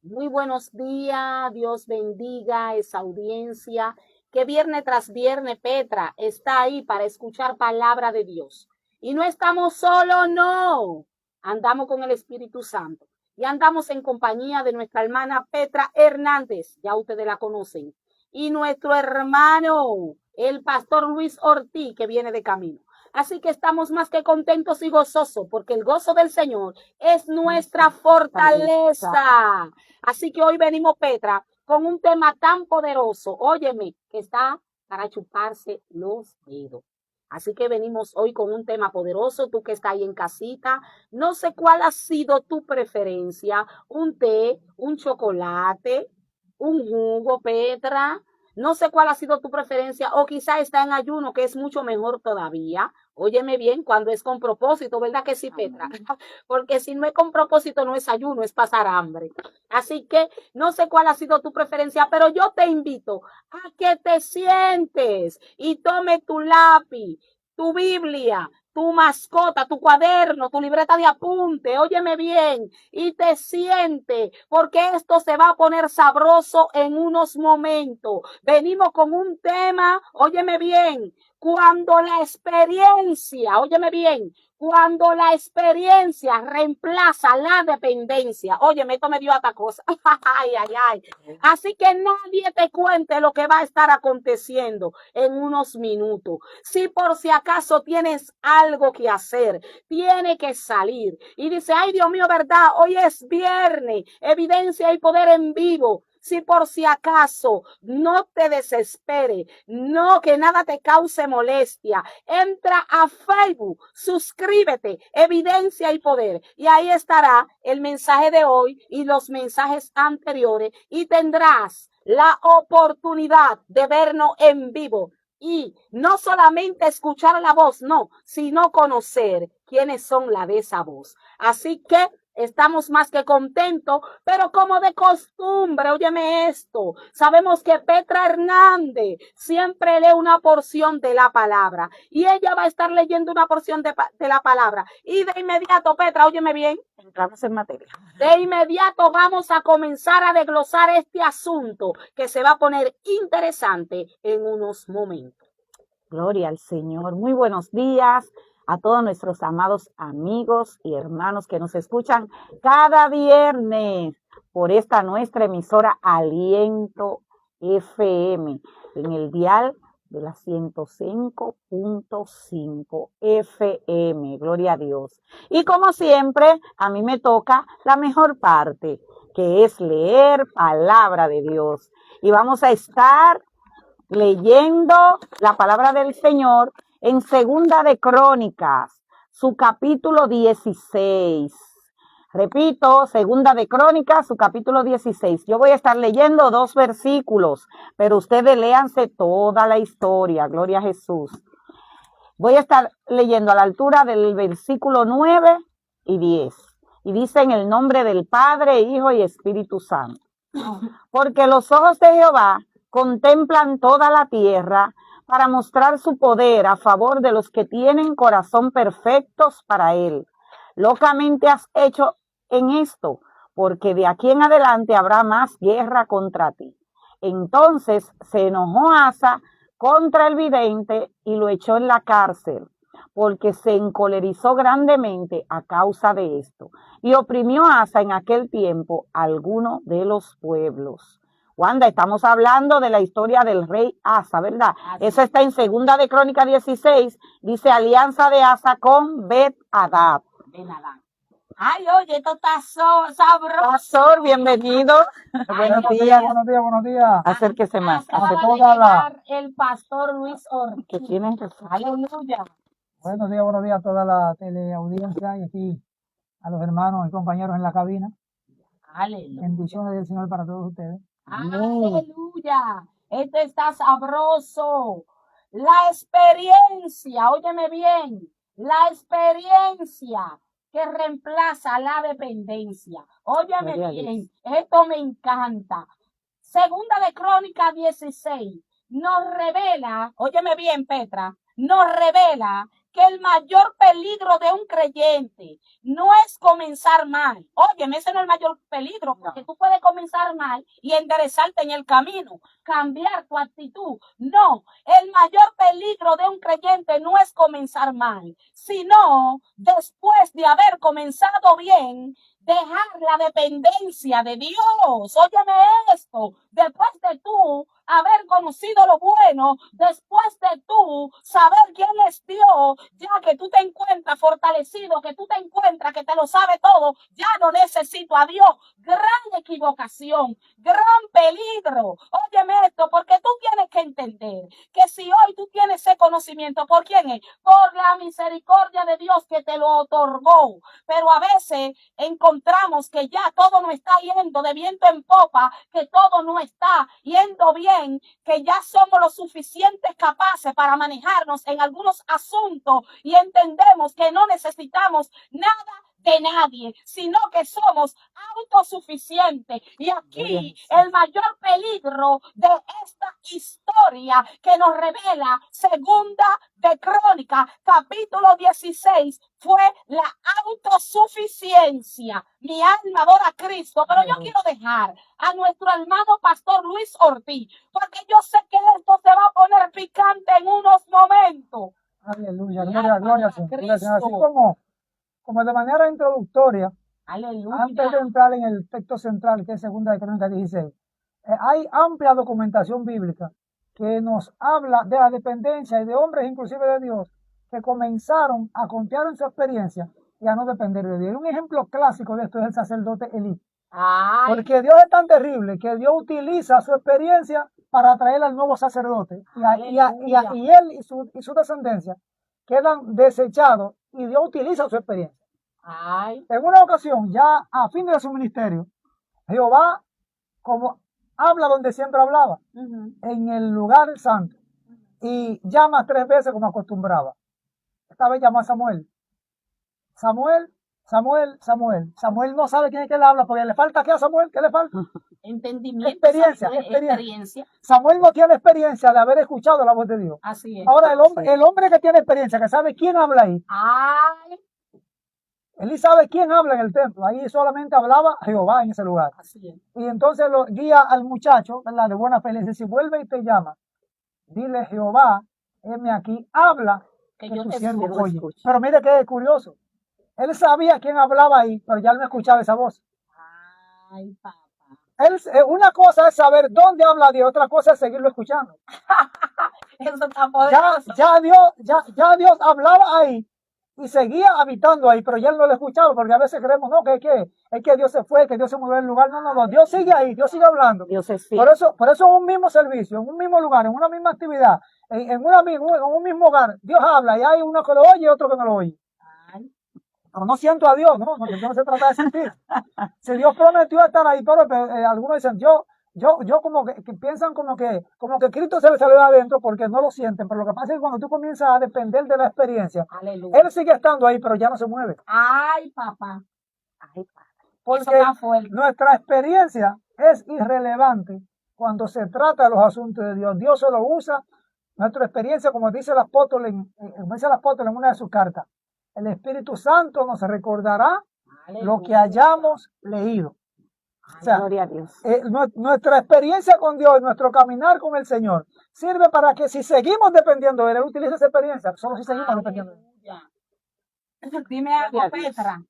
Muy buenos días, Dios bendiga esa audiencia que viernes tras viernes Petra está ahí para escuchar palabra de Dios. Y no estamos solos, no. Andamos con el Espíritu Santo y andamos en compañía de nuestra hermana Petra Hernández, ya ustedes la conocen, y nuestro hermano, el pastor Luis Ortiz, que viene de camino. Así que estamos más que contentos y gozosos porque el gozo del Señor es nuestra fortaleza. Así que hoy venimos, Petra, con un tema tan poderoso, óyeme, que está para chuparse los dedos. Así que venimos hoy con un tema poderoso, tú que estás ahí en casita, no sé cuál ha sido tu preferencia, un té, un chocolate, un jugo, Petra, no sé cuál ha sido tu preferencia, o quizá está en ayuno, que es mucho mejor todavía. Óyeme bien, cuando es con propósito, ¿verdad que sí, Petra? Porque si no es con propósito, no es ayuno, es pasar hambre. Así que no sé cuál ha sido tu preferencia, pero yo te invito a que te sientes y tome tu lápiz, tu Biblia, tu mascota, tu cuaderno, tu libreta de apunte, óyeme bien, y te siente, porque esto se va a poner sabroso en unos momentos. Venimos con un tema, óyeme bien, cuando la experiencia, óyeme bien, cuando la experiencia reemplaza la dependencia. Oye, esto me dio esta cosa. Ay, ay, ay. Así que nadie te cuente lo que va a estar aconteciendo en unos minutos. Si por si acaso tienes algo que hacer, tiene que salir. Y dice, ay, Dios mío, ¿verdad? Hoy es viernes, evidencia y poder en vivo. Si por si acaso no te desespere, no que nada te cause molestia, entra a Facebook, suscríbete, evidencia y poder, y ahí estará el mensaje de hoy y los mensajes anteriores, y tendrás la oportunidad de vernos en vivo. Y no solamente escuchar la voz, no, sino conocer quiénes son la de esa voz. Así que estamos más que contentos, pero como de costumbre, óyeme esto, sabemos que Petra Hernández siempre lee una porción de la palabra y ella va a estar leyendo una porción de la palabra. Y de inmediato, Petra, óyeme bien, entramos en materia. De inmediato vamos a comenzar a desglosar este asunto que se va a poner interesante en unos momentos. Gloria al Señor. Muy buenos días a todos nuestros amados amigos y hermanos que nos escuchan cada viernes por esta nuestra emisora Aliento FM en el dial de la 105.5 FM. Gloria a Dios. Y como siempre, a mí me toca la mejor parte, que es leer palabra de Dios. Y vamos a estar leyendo la palabra del Señor en Segunda de Crónicas, su capítulo 16. Repito, Segunda de Crónicas, su capítulo 16. Yo voy a estar leyendo 2 versículos, pero ustedes léanse toda la historia. Gloria a Jesús. Voy a estar leyendo a la altura del versículo 9 y 10. Y dice en el nombre del Padre, Hijo y Espíritu Santo. Porque los ojos de Jehová contemplan toda la tierra para mostrar su poder a favor de los que tienen corazón perfectos para él. Locamente has hecho en esto, porque de aquí en adelante habrá más guerra contra ti. Entonces se enojó Asa contra el vidente y lo echó en la cárcel, porque se encolerizó grandemente a causa de esto, y oprimió Asa en aquel tiempo a alguno de los pueblos. Wanda, estamos hablando de la historia del rey Asa, ¿verdad? Eso está en Segunda de Crónicas 16, dice alianza de Asa con Bet-Hadad. Ay, oye, esto está sabroso. Pastor, bienvenido. Buenos días, buenos días, buenos días. Acérquese más. Acaba de llegar el pastor Luis Ortiz. Que tienen razón. Aleluya. Buenos días a toda la teleaudiencia y aquí a los hermanos y compañeros en la cabina. Aleluya. Bendiciones del Señor para todos ustedes. Aleluya. Esto está sabroso. La experiencia, óyeme bien, la experiencia que reemplaza la dependencia. Óyeme bien, esto me encanta. Segunda de Crónicas 16 nos revela, óyeme bien, Petra, nos revela que el mayor peligro de un creyente no es comenzar mal. Óyeme, ese no es el mayor peligro, porque tú puedes comenzar mal y enderezarte en el camino, cambiar tu actitud. No, el mayor peligro de un creyente no es comenzar mal, sino después de haber comenzado bien, dejar la dependencia de Dios. Óyeme esto, después de tú haber conocido lo bueno, después de tú saber quién es Dios, ya que tú te encuentras fortalecido, que tú te encuentras que te lo sabe todo, ya no necesito a Dios. Gran equivocación, gran peligro. Óyeme esto, porque tú tienes que entender que si hoy tú tienes ese conocimiento, ¿por quién es? Por la misericordia de Dios que te lo otorgó. Pero a veces encontramos que ya todo no está yendo de viento en popa, que todo no está yendo bien, que ya somos lo suficientes capaces para manejarnos en algunos asuntos y entendemos que no necesitamos nada de nadie, sino que somos autosuficientes. Y aquí el mayor peligro de esta historia que nos revela Segunda de Crónicas, capítulo 16, fue la autosuficiencia. Mi alma adora a Cristo, pero yo quiero dejar a nuestro hermano pastor Luis Ortiz, porque yo sé que esto se va a poner picante en unos momentos. Aleluya, gloria al Señor. Gloria al Señor. Así como de manera introductoria, Aleluya. antes de entrar en el texto central, que es Segunda de Crónicas 16, hay amplia documentación bíblica que nos habla de la dependencia y de hombres inclusive de Dios que comenzaron a confiar en su experiencia y a no depender de Dios. Un ejemplo clásico de esto es el sacerdote Elí. Porque Dios es tan terrible que Dios utiliza su experiencia para traer al nuevo sacerdote. Y él y su descendencia quedan desechados y Dios utiliza su experiencia. En una ocasión, ya a fin de su ministerio, Jehová, como habla donde siempre hablaba, en el lugar santo, y llama 3 veces como acostumbraba. Esta vez llama a Samuel. Samuel no sabe quién es que le habla porque le falta ¿qué a Samuel? ¿Qué le falta? Entendimiento, experiencia. Samuel no tiene experiencia de haber escuchado la voz de Dios. Así es. Ahora el hombre que tiene experiencia, que sabe quién habla ahí. Él sabe quién habla en el templo. Ahí solamente hablaba Jehová en ese lugar. Así es. Y entonces lo guía al muchacho, ¿verdad? De buena fe. Le dice, si vuelve y te llama, dile Jehová, heme aquí, habla, que yo tu te siervo oye. escucho. Pero mire que curioso. Él sabía quién hablaba ahí, pero ya no escuchaba esa voz. Ay, papá. Una cosa es saber dónde habla Dios, otra cosa es seguirlo escuchando. Eso está poderoso. Ya Dios hablaba ahí y seguía habitando ahí, pero ya él no lo escuchaba, porque a veces creemos, no, que es que Dios se fue, que Dios se movió del lugar. No, Dios sigue ahí, Dios sigue hablando. Dios es fiel. Por eso en un mismo servicio, en un mismo lugar, en una misma actividad, en un mismo hogar, Dios habla y hay uno que lo oye y otro que no lo oye. Pero no siento a Dios, no se trata de sentir. Si Dios prometió estar ahí, pero algunos dicen, yo como que piensan como que Cristo se le salió de adentro porque no lo sienten, pero lo que pasa es que cuando tú comienzas a depender de la experiencia, aleluya, Él sigue estando ahí, pero ya no se mueve. Ay, papá. Porque nuestra experiencia es irrelevante cuando se trata de los asuntos de Dios. Dios solo usa nuestra experiencia, como dice el apóstol en una de sus cartas. El Espíritu Santo nos recordará lo que hayamos leído. O sea, gloria a Dios. Nuestra experiencia con Dios, nuestro caminar con el Señor, sirve para que si seguimos dependiendo de Él, utilice esa experiencia, solo si seguimos dependiendo de Él. Dime algo, Petra.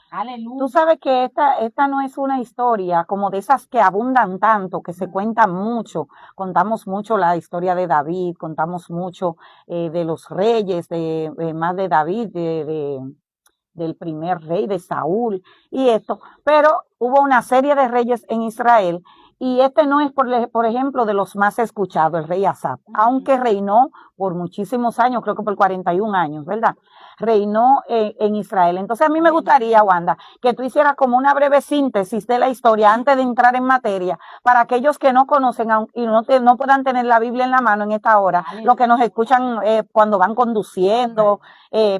Aleluya. Tú sabes que esta no es una historia como de esas que abundan tanto, que se cuentan mucho. Contamos mucho la historia de David, contamos mucho de los reyes, más de David, del primer rey de Saúl y esto. Pero hubo una serie de reyes en Israel y este no es, por ejemplo, de los más escuchados, el rey Asa, aunque reinó por muchísimos años, creo que por 41 años, ¿verdad? Reinó en Israel. Entonces a mí me gustaría, Wanda, que tú hicieras como una breve síntesis de la historia antes de entrar en materia, para aquellos que no conocen y no puedan tener la Biblia en la mano en esta hora, los que nos escuchan cuando van conduciendo,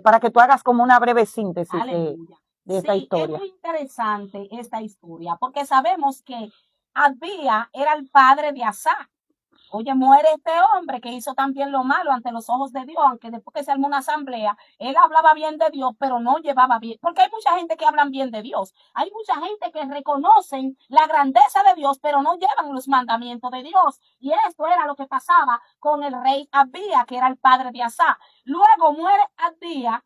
para que tú hagas como una breve síntesis de esta historia. Es muy interesante esta historia, porque sabemos que Abía era el padre de Asa. Oye, muere este hombre que hizo también lo malo ante los ojos de Dios, aunque después que se armó una asamblea, él hablaba bien de Dios, pero no llevaba bien, porque hay mucha gente que hablan bien de Dios, hay mucha gente que reconocen la grandeza de Dios, pero no llevan los mandamientos de Dios, y esto era lo que pasaba con el rey Abía, que era el padre de Asa. Luego muere Abía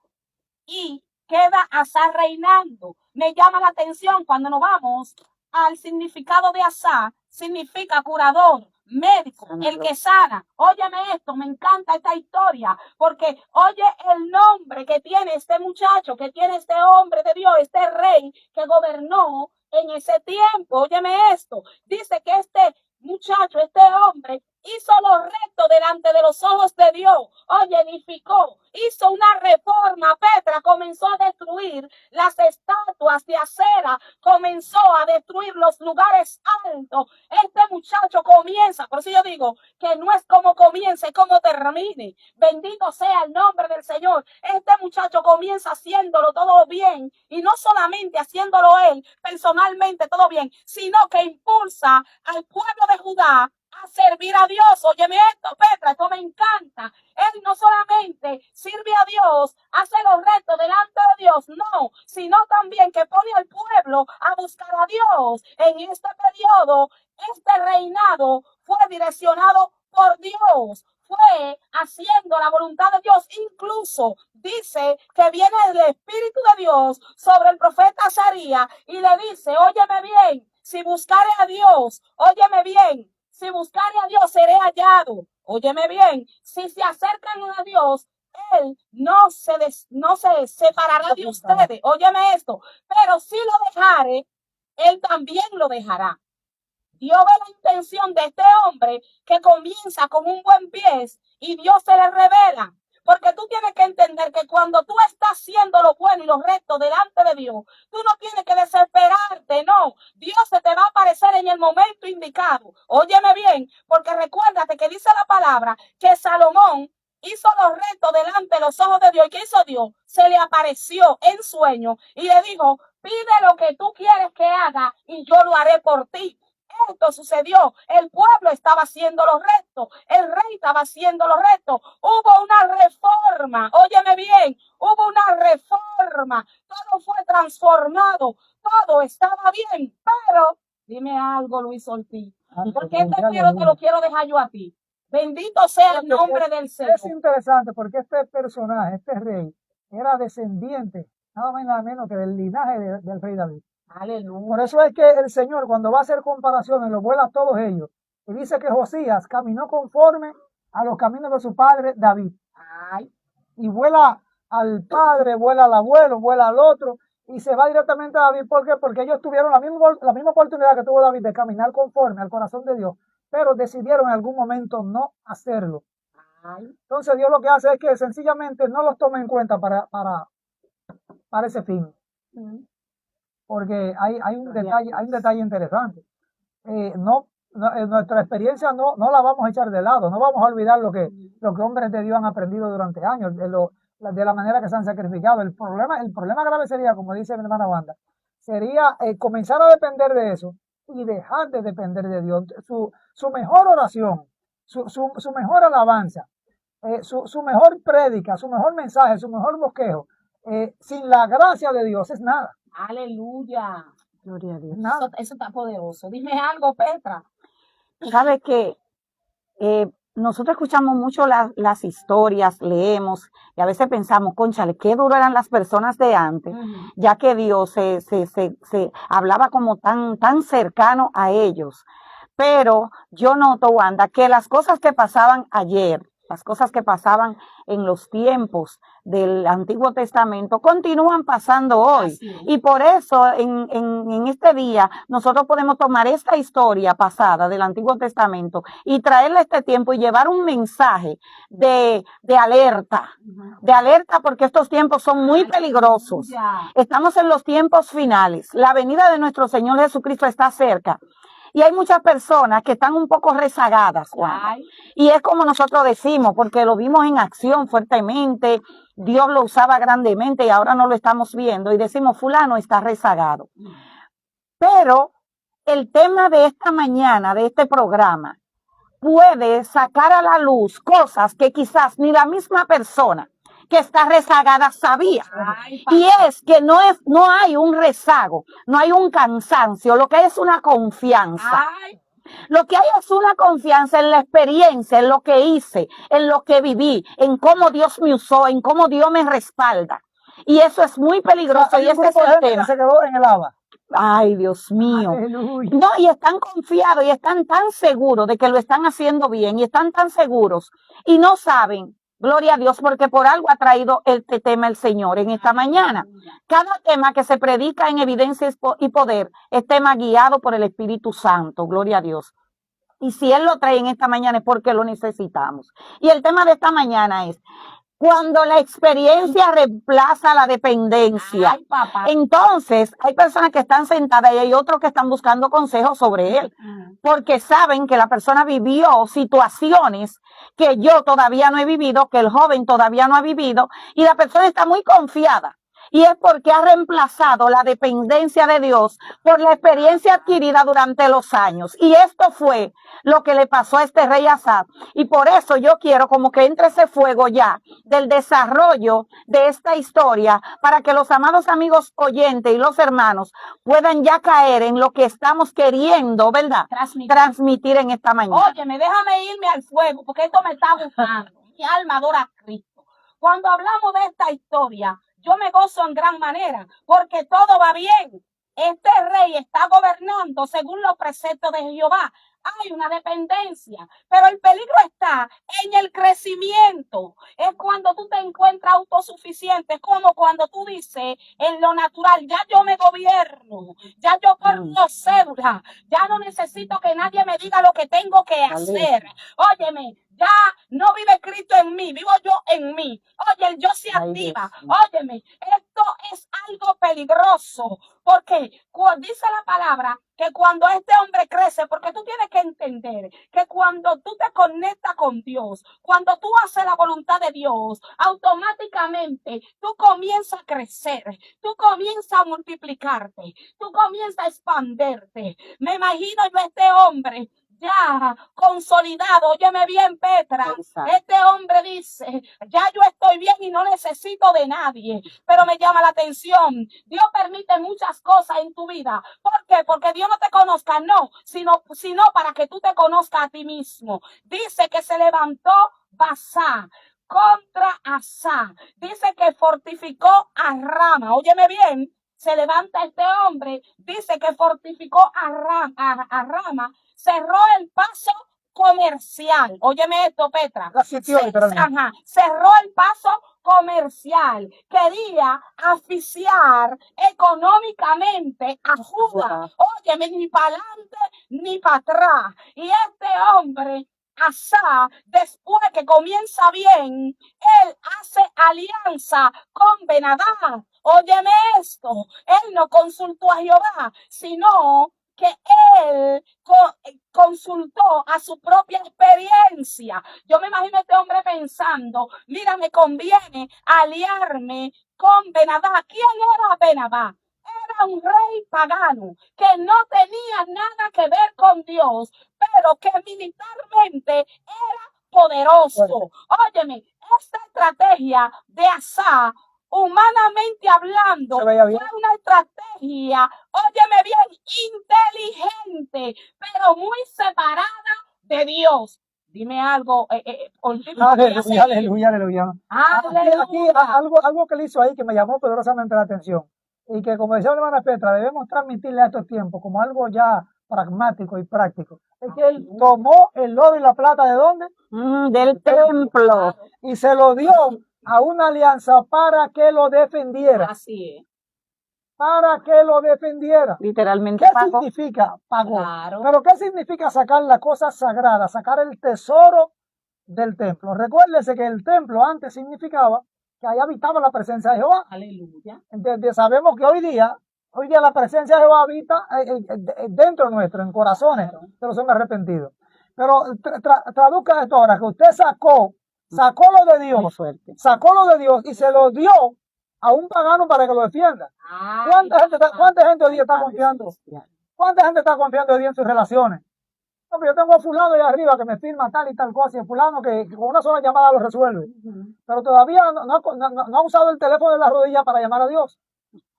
y queda Asa reinando. Me llama la atención cuando nos vamos al significado de Asa, significa curador, médico, el que sana. Óyeme esto, me encanta esta historia, porque oye el nombre que tiene este muchacho, que tiene este hombre de Dios, este rey que gobernó en ese tiempo. Óyeme esto, dice que este muchacho, este hombre, hizo lo recto delante de los ojos de Dios. Oye, edificó, hizo una reforma. Petra comenzó a destruir las estatuas de acera, comenzó a destruir los lugares altos. Este muchacho comienza, por eso yo digo que no es como comience, es como termine. Bendito sea el nombre del Señor. Este muchacho comienza haciéndolo todo bien, y no solamente haciéndolo él personalmente todo bien, sino que impulsa al pueblo de Judá a servir a Dios. Óyeme esto, Petra, esto me encanta. Él no solamente sirve a Dios, hace lo recto delante de Dios, no, sino también que pone al pueblo a buscar a Dios. En este periodo, este reinado fue direccionado por Dios, fue haciendo la voluntad de Dios. Incluso dice que viene el Espíritu de Dios sobre el profeta Azarías y le dice, óyeme bien, si buscare a Dios, óyeme bien, si buscare a Dios, seré hallado. Óyeme bien, si se acercan a Dios, Él no se separará de ustedes. Óyeme esto, pero si lo dejare, Él también lo dejará. Dios ve la intención de este hombre que comienza con un buen pie y Dios se le revela. Porque tú tienes que entender que cuando tú estás haciendo lo bueno y lo recto delante de Dios, tú no tienes que desesperarte, no. Dios se te va a aparecer en el momento indicado. Óyeme bien, porque recuérdate que dice la palabra que Salomón hizo lo recto delante de los ojos de Dios. ¿Y qué hizo Dios? Se le apareció en sueño y le dijo, pide lo que tú quieres que haga y yo lo haré por ti. Esto sucedió, el pueblo estaba haciendo lo recto, el rey estaba haciendo lo recto, hubo una reforma, óyeme bien, hubo una reforma, todo fue transformado, todo estaba bien, pero dime algo, Luis Ortiz, porque este quiero te lo quiero dejar yo a ti. Bendito sea el nombre del Señor. Es interesante porque este personaje, este rey, era descendiente, nada más y nada menos que del linaje del rey David. Aleluya. Por eso es que el Señor, cuando va a hacer comparaciones, los vuela a todos ellos. Y dice que Josías caminó conforme a los caminos de su padre David. Ay. Y vuela al padre, vuela al abuelo, vuela al otro, y se va directamente a David. ¿Por qué? Porque ellos tuvieron la misma oportunidad que tuvo David de caminar conforme al corazón de Dios, pero decidieron en algún momento no hacerlo. Ay. Entonces Dios lo que hace es que sencillamente no los toma en cuenta para ese fin. Porque hay un detalle interesante. Nuestra experiencia no la vamos a echar de lado, no vamos a olvidar lo que hombres de Dios han aprendido durante años, de la manera que se han sacrificado. El problema grave sería, como dice mi hermana Wanda, sería comenzar a depender de eso y dejar de depender de Dios. Su mejor oración, su mejor alabanza, su mejor prédica, su mejor mensaje, su mejor bosquejo, sin la gracia de Dios es nada. Aleluya. Gloria a Dios. Eso está poderoso. Dime algo, Petra. Sabe que nosotros escuchamos mucho las historias, leemos y a veces pensamos, cónchale, qué duro eran las personas de antes, ya que Dios se hablaba como tan cercano a ellos. Pero yo noto, Wanda, que las cosas que pasaban ayer, las cosas que pasaban en los tiempos del Antiguo Testamento continúan pasando hoy. Y por eso en este día nosotros podemos tomar esta historia pasada del Antiguo Testamento y traerle a este tiempo y llevar un mensaje de alerta, porque estos tiempos son muy peligrosos. Estamos en los tiempos finales. La venida de nuestro Señor Jesucristo está cerca. Y hay muchas personas que están un poco rezagadas, Juan. Y es como nosotros decimos, porque lo vimos en acción fuertemente, Dios lo usaba grandemente y ahora no lo estamos viendo. Y decimos, fulano está rezagado. Pero el tema de esta mañana, de este programa, puede sacar a la luz cosas que quizás ni la misma persona que está rezagada sabía. Ay, Y es que no hay un rezago, no hay un cansancio, lo que hay es una confianza. ay, Lo que hay es una confianza en la experiencia, en lo que hice, en lo que viví, en cómo Dios me usó, en cómo Dios me respalda. Y eso es muy peligroso y Hay un ese es grupo de el gente que tema. se quedó en el agua. Ay, Dios mío. Aleluya. No, y están confiados y están tan seguros de que lo están haciendo bien y están tan seguros y no saben, gloria a Dios, porque por algo ha traído este tema el Señor en esta mañana. Cada tema que se predica en evidencia y poder es tema guiado por el Espíritu Santo, gloria a Dios. Y si Él lo trae en esta mañana es porque lo necesitamos. Y el tema de esta mañana es cuando la experiencia reemplaza la dependencia. ay, papá. Entonces, hay personas que están sentadas y hay otros que están buscando consejos sobre él, porque saben que la persona vivió situaciones que yo todavía no he vivido, que el joven todavía no ha vivido, y la persona está muy confiada. Y es porque ha reemplazado la dependencia de Dios por la experiencia adquirida durante los años. Y esto fue lo que le pasó a este rey Asa. Y por eso yo quiero como que entre ese fuego ya del desarrollo de esta historia para que los amados amigos oyentes y los hermanos puedan ya caer en lo que estamos queriendo, ¿verdad? Transmitir en esta mañana. Óyeme, déjame irme al fuego porque esto me está gustando. Mi alma adora a Cristo. Cuando hablamos de esta historia, yo me gozo en gran manera porque todo va bien. Este rey está gobernando según los preceptos de Jehová. Hay una dependencia, pero el peligro está en el crecimiento. Es cuando tú te encuentras autosuficiente, es como cuando tú dices en lo natural, ya yo me gobierno, ya yo corro cédula, ya no necesito que nadie me diga lo que tengo que hacer. Óyeme, ya no vive Cristo en mí, vivo yo en mí. Oye, el yo se activa. Óyeme, esto es algo peligroso, porque dice la palabra que cuando este hombre crece, porque tú tienes que entender que cuando tú te conectas con Dios, cuando tú haces la voluntad de Dios, automáticamente tú comienzas a crecer, tú comienzas a multiplicarte, tú comienzas a expanderte. Me imagino yo a este hombre ya consolidado. Óyeme bien, Petra. Exacto. Este hombre dice, ya yo estoy bien y no necesito de nadie. Pero me llama la atención. Dios permite muchas cosas en tu vida. ¿Por qué? Porque Dios no te conozca, no, sino para que tú te conozcas a ti mismo. Dice que se levantó Basá contra Asa. Dice que fortificó a Rama. Óyeme bien. Se levanta este hombre, dice que fortificó a Rama, cerró el paso comercial. Óyeme esto, Petra. Cerró el paso comercial. Quería asfixiar económicamente a Judá. Óyeme, ni para adelante ni para atrás. Y este hombre, Asa, después que comienza bien, él hace alianza con Ben-Hadad. Óyeme esto, él no consultó a Jehová, sino que él consultó a su propia experiencia. Yo me imagino a este hombre pensando, mira, me conviene aliarme con Ben-Hadad. ¿Quién era Ben-Hadad? Era un rey pagano que no tenía nada que ver con Dios, pero que militarmente era poderoso. Óyeme, esta estrategia de Asa, humanamente hablando, fue una estrategia, óyeme bien, inteligente, pero muy separada de Dios. Dime algo. Aleluya. Aquí algo que le hizo ahí que me llamó poderosamente la atención. Y que, como decía la hermana Petra, debemos transmitirle a estos tiempos como algo ya pragmático y práctico. Es que él tomó el oro y la plata, ¿de dónde? Del templo. Y se lo dio a una alianza para que lo defendiera. Así es. Para que lo defendiera. Literalmente ¿Qué pagó. significa? Pagó. Claro. Pero ¿qué significa sacar la cosa sagrada? Sacar el tesoro del templo. Recuérdese que el templo antes significaba que ahí habitaba la presencia de Jehová. Aleluya. Entonces, sabemos que hoy día la presencia de Jehová habita dentro nuestro, en corazones de los hombres arrepentidos. Pero traduzca esto ahora, que usted sacó lo de Dios, sacó lo de Dios y se lo dio a un pagano para que lo defienda. ¿Cuánta gente hoy día está confiando? ¿Cuánta gente está confiando hoy día en sus relaciones? No, pero yo tengo a fulano allá arriba que me firma tal y tal cosa, y fulano que con una sola llamada lo resuelve. Pero todavía no ha usado el teléfono de la rodilla para llamar a Dios.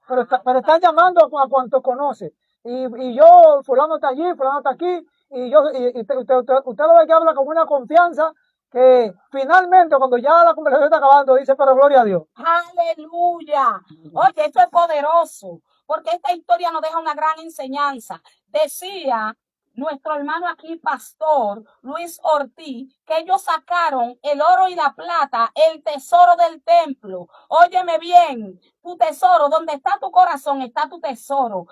Pero están llamando a cuanto conoce. Y yo, fulano está allí, fulano está aquí, usted lo ve que habla con una confianza que finalmente cuando ya la conversación está acabando dice, pero gloria a Dios. Aleluya. Oye, esto es poderoso, porque esta historia nos deja una gran enseñanza. Decía nuestro hermano aquí, pastor Luis Ortiz, que ellos sacaron el oro y la plata, el tesoro del templo. Óyeme bien, tu tesoro, donde está tu corazón, está tu tesoro.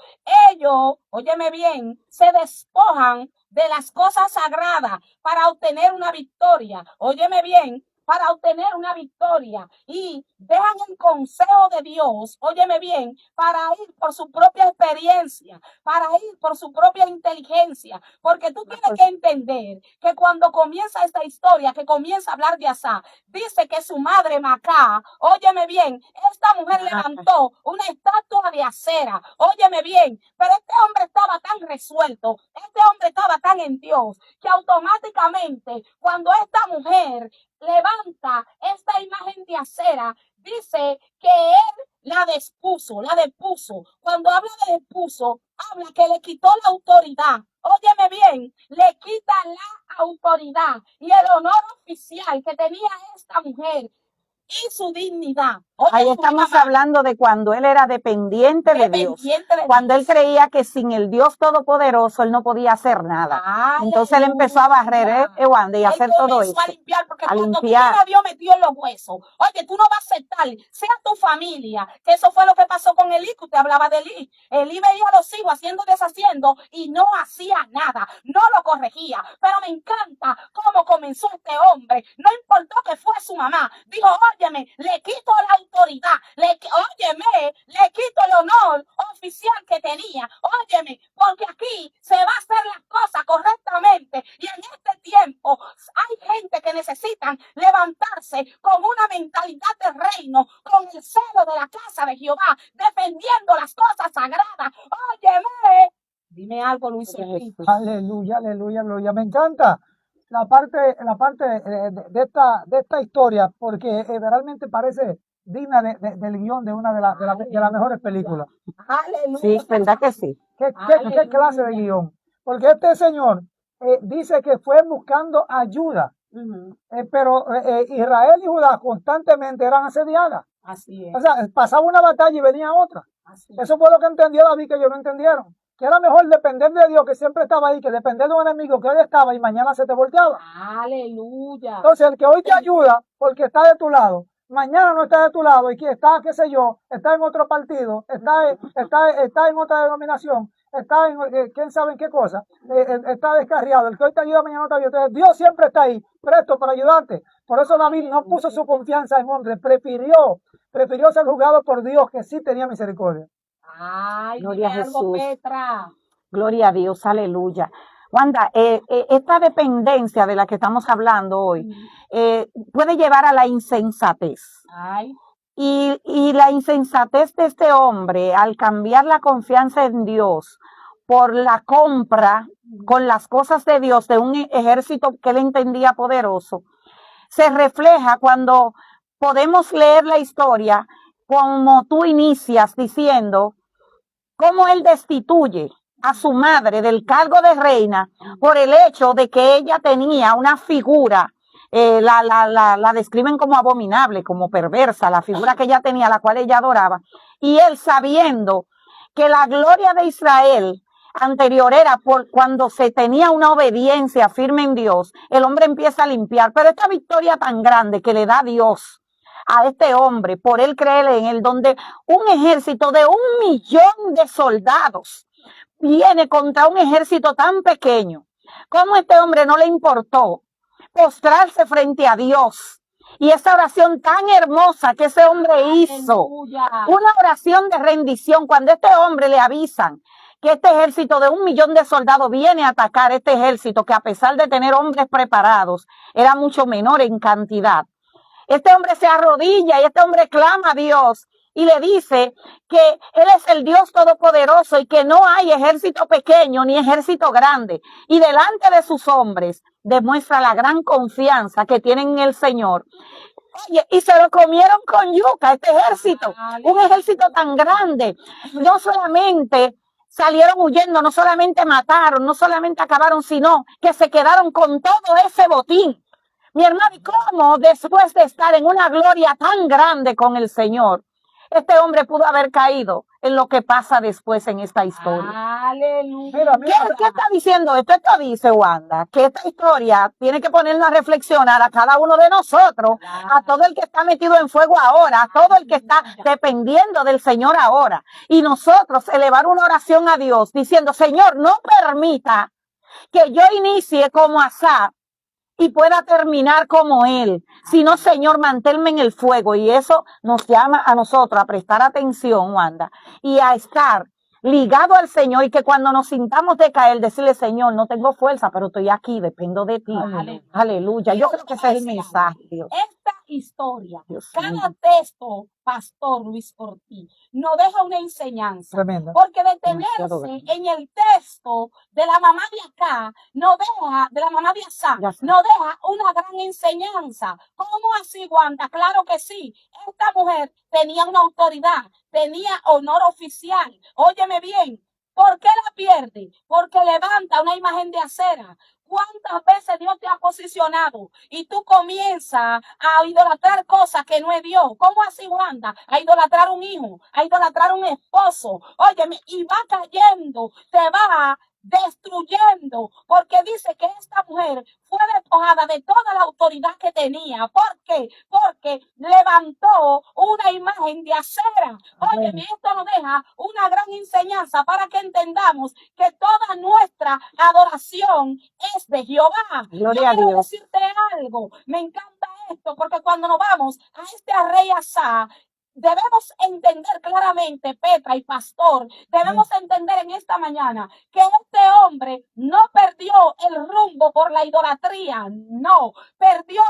Ellos, óyeme bien, se despojan de las cosas sagradas para obtener una victoria. Óyeme bien, para obtener una victoria, y dejan el consejo de Dios, óyeme bien, para ir por su propia experiencia, para ir por su propia inteligencia, porque tú tienes que entender que cuando comienza esta historia, que comienza a hablar de Asa, dice que su madre Macá, óyeme bien, esta mujer levantó una estatua de acera, óyeme bien, pero este hombre estaba tan resuelto, este hombre estaba tan en Dios, que automáticamente cuando esta mujer levanta esta imagen de acera, dice que él la depuso. Cuando habla de depuso, habla que le quitó la autoridad. Óyeme bien, le quita la autoridad y el honor oficial que tenía esta mujer y su dignidad. Oye, ahí estamos hablando de cuando él era dependiente de Dios, cuando él creía que sin el Dios Todopoderoso él no podía hacer nada. Aleluya. Entonces él empezó a barrer y a hacer todo eso. A limpiar, porque cuando tú tienes a Dios metido en los huesos, oye, tú no vas a aceptar, sea tu familia, que eso fue lo que pasó con Elí, que usted hablaba de Elí. Elí veía a los hijos haciendo y deshaciendo y no hacía nada, no lo corregía. Pero me encanta cómo comenzó este hombre. No importó que fue su mamá, dijo, óyeme, le quito la autoridad, le quito el honor oficial que tenía, óyeme, porque aquí se va a hacer las cosas correctamente, y en este tiempo hay gente que necesitan levantarse con una mentalidad de reino, con el celo de la casa de Jehová, defendiendo las cosas sagradas. Óyeme, dime algo, Luis. Aleluya, aleluya, aleluya. Me encanta la parte de esta historia, porque realmente parece digna del guión de una de las mejores películas. Aleluya. Sí, ¿verdad que sí? ¿Qué clase de guión? Porque este señor dice que fue buscando ayuda, pero Israel y Judá constantemente eran asediadas. Así es. O sea, pasaba una batalla y venía otra. Eso fue lo que entendió David, que ellos no entendieron. Que era mejor depender de Dios, que siempre estaba ahí, que depender de un enemigo que hoy estaba y mañana se te volteaba. Aleluya. Entonces, el que hoy te ayuda porque está de tu lado, mañana no está de tu lado y que está, qué sé yo, está en otro partido, está en otra denominación, está en quién sabe en qué cosa, está descarriado. El que hoy te ayuda, mañana no te ayuda. Entonces, Dios siempre está ahí, presto para ayudarte. Por eso David no puso su confianza en hombres, prefirió ser juzgado por Dios, que sí tenía misericordia. Ay, gloria a Jesús. Petra. Gloria a Dios, aleluya. Wanda, esta dependencia de la que estamos hablando hoy puede llevar a la insensatez. Ay. Y la insensatez de este hombre al cambiar la confianza en Dios por la compra con las cosas de Dios de un ejército que él entendía poderoso, se refleja cuando podemos leer la historia como tú inicias diciendo cómo él destituye a su madre del cargo de reina por el hecho de que ella tenía una figura, la describen como abominable, como perversa, la figura que ella tenía, la cual ella adoraba, y él sabiendo que la gloria de Israel anterior era por cuando se tenía una obediencia firme en Dios, el hombre empieza a limpiar, pero esta victoria tan grande que le da Dios a este hombre, por él creer en él, donde un ejército de 1 millón de soldados viene contra un ejército tan pequeño, ¿cómo este hombre no le importó postrarse frente a Dios? Y esa oración tan hermosa que ese hombre hizo, una oración de rendición, cuando a este hombre le avisan que este ejército de 1 millón de soldados viene a atacar este ejército que a pesar de tener hombres preparados, era mucho menor en cantidad. Este hombre se arrodilla y este hombre clama a Dios y le dice que Él es el Dios todopoderoso y que no hay ejército pequeño ni ejército grande. Y delante de sus hombres demuestra la gran confianza que tienen en el Señor. Oye, y se lo comieron con yuca, este ejército, un ejército tan grande. No solamente salieron huyendo, no solamente mataron, no solamente acabaron, sino que se quedaron con todo ese botín. Mi hermano, ¿y cómo después de estar en una gloria tan grande con el Señor, este hombre pudo haber caído en lo que pasa después en esta historia? Aleluya. ¿Qué está diciendo esto? Esto dice Wanda, que esta historia tiene que ponernos a reflexionar a cada uno de nosotros, a todo el que está metido en fuego ahora, a todo el que está dependiendo del Señor ahora. Y nosotros elevar una oración a Dios diciendo, Señor, no permita que yo inicie como Asaf y pueda terminar como él, sino, Señor, manténme en el fuego. Y eso nos llama a nosotros a prestar atención, Wanda, y a estar ligado al Señor, y que cuando nos sintamos de caer, decirle, Señor, no tengo fuerza, pero estoy aquí, dependo de ti. Aleluya. Aleluya. Yo creo que ese es el mensaje, Dios. Esta historia, Dios cada mío. texto, Pastor Luis Ortiz, nos deja una enseñanza. Tremenda. Porque Demasiado detenerse grande. en el texto de la mamá de acá, no deja, de la mamá de Asaf, Ya sé. nos deja una gran enseñanza. ¿Cómo así, Wanda? Claro que sí. Esta mujer tenía una autoridad, tenía honor oficial. Óyeme bien. ¿Por qué la pierde? Porque levanta una imagen de acera. ¿Cuántas veces Dios te ha posicionado y tú comienzas a idolatrar cosas que no es Dios? ¿Cómo así, Wanda? A idolatrar un hijo, a idolatrar un esposo. Óyeme, y va cayendo, te va destruyendo, porque dice que esta mujer fue despojada de toda la autoridad que tenía. ¿Por qué? Porque levantó una imagen de acera. Óyeme, esto nos deja una gran enseñanza para que entendamos que toda nuestra adoración es de Jehová. Gloria Yo a quiero Dios. decirte algo, me encanta esto, porque cuando nos vamos a este rey Asa, debemos entender claramente, Petra y Pastor, debemos entender en esta mañana que este hombre no perdió el rumbo por la idolatría, no, perdió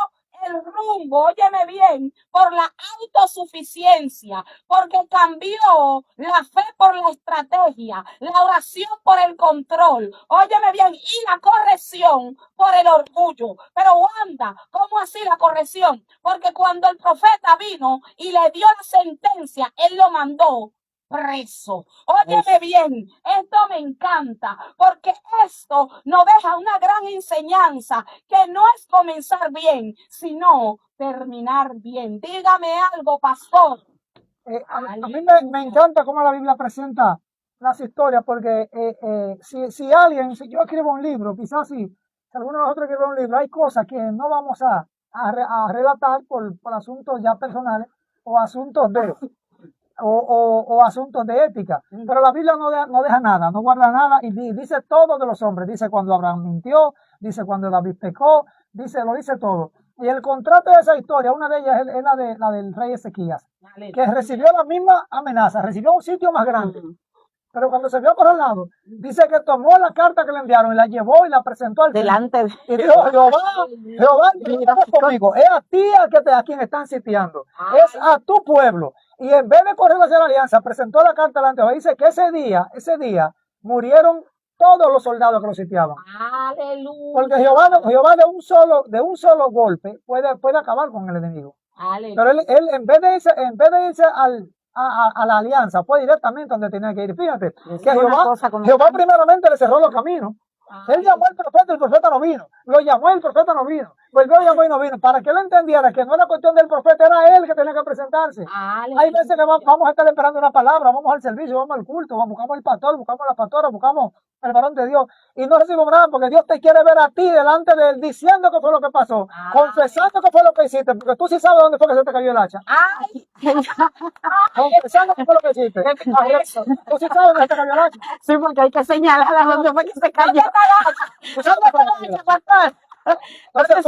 el rumbo, óyeme bien, por la autosuficiencia, porque cambió la fe por la estrategia, la oración por el control, óyeme bien, y la corrección por el orgullo. Pero Wanda, ¿cómo así la corrección? Porque cuando el profeta vino y le dio la sentencia, él lo mandó preso. Óyeme bien, esto me encanta, porque esto nos deja una gran enseñanza, que no es comenzar bien, sino terminar bien. Dígame algo, pastor. A mí me encanta cómo la Biblia presenta las historias, porque si alguien, si yo escribo un libro, quizás si alguno de nosotros escribe un libro, hay cosas que no vamos a relatar por asuntos ya personales o asuntos o asuntos de ética, pero la Biblia no deja nada, no guarda nada, y dice todo de los hombres, dice cuando Abraham mintió, dice cuando David pecó, lo dice todo. Y el contrato de esa historia, una de ellas es la del rey Ezequías, que recibió la misma amenaza, recibió un sitio más grande, pero cuando se vio por el lado, dice que tomó la carta que le enviaron y la llevó y la presentó al Delante de y dijo, Jehová, estás conmigo, es a ti a quien están sitiando, es a tu pueblo. Y en vez de correr hacia la alianza, presentó la carta delante de Jehová. Dice que ese día murieron todos los soldados que lo sitiaban. Aleluya. Porque Jehová de un solo golpe puede acabar con el enemigo. Aleluya. Pero él en vez de irse a la alianza, fue directamente donde tenía que ir. Fíjate, que Jehová primeramente le cerró los caminos. Él llamó al profeta, el profeta no vino. Lo llamó, el profeta no vino. Volvió a llamar y no vino. Para que él entendiera que no era cuestión del profeta, era él que tenía que presentarse. Hay veces que vamos a estar esperando una palabra, vamos al servicio, vamos al culto, buscamos al pastor, buscamos a la pastora, buscamos al varón de Dios. Y no recibimos nada porque Dios te quiere ver a ti delante de él, diciendo que fue lo que pasó, confesando que fue lo que hiciste, porque tú sí sabes dónde fue que se te cayó el hacha. Confesando que fue lo que hiciste. Tú sí sabes dónde se te cayó el hacha. Sí, porque hay que señalar a dónde fue que se cayó. ¿Tú sabes dónde fue que se te cayó el hacha? Entonces,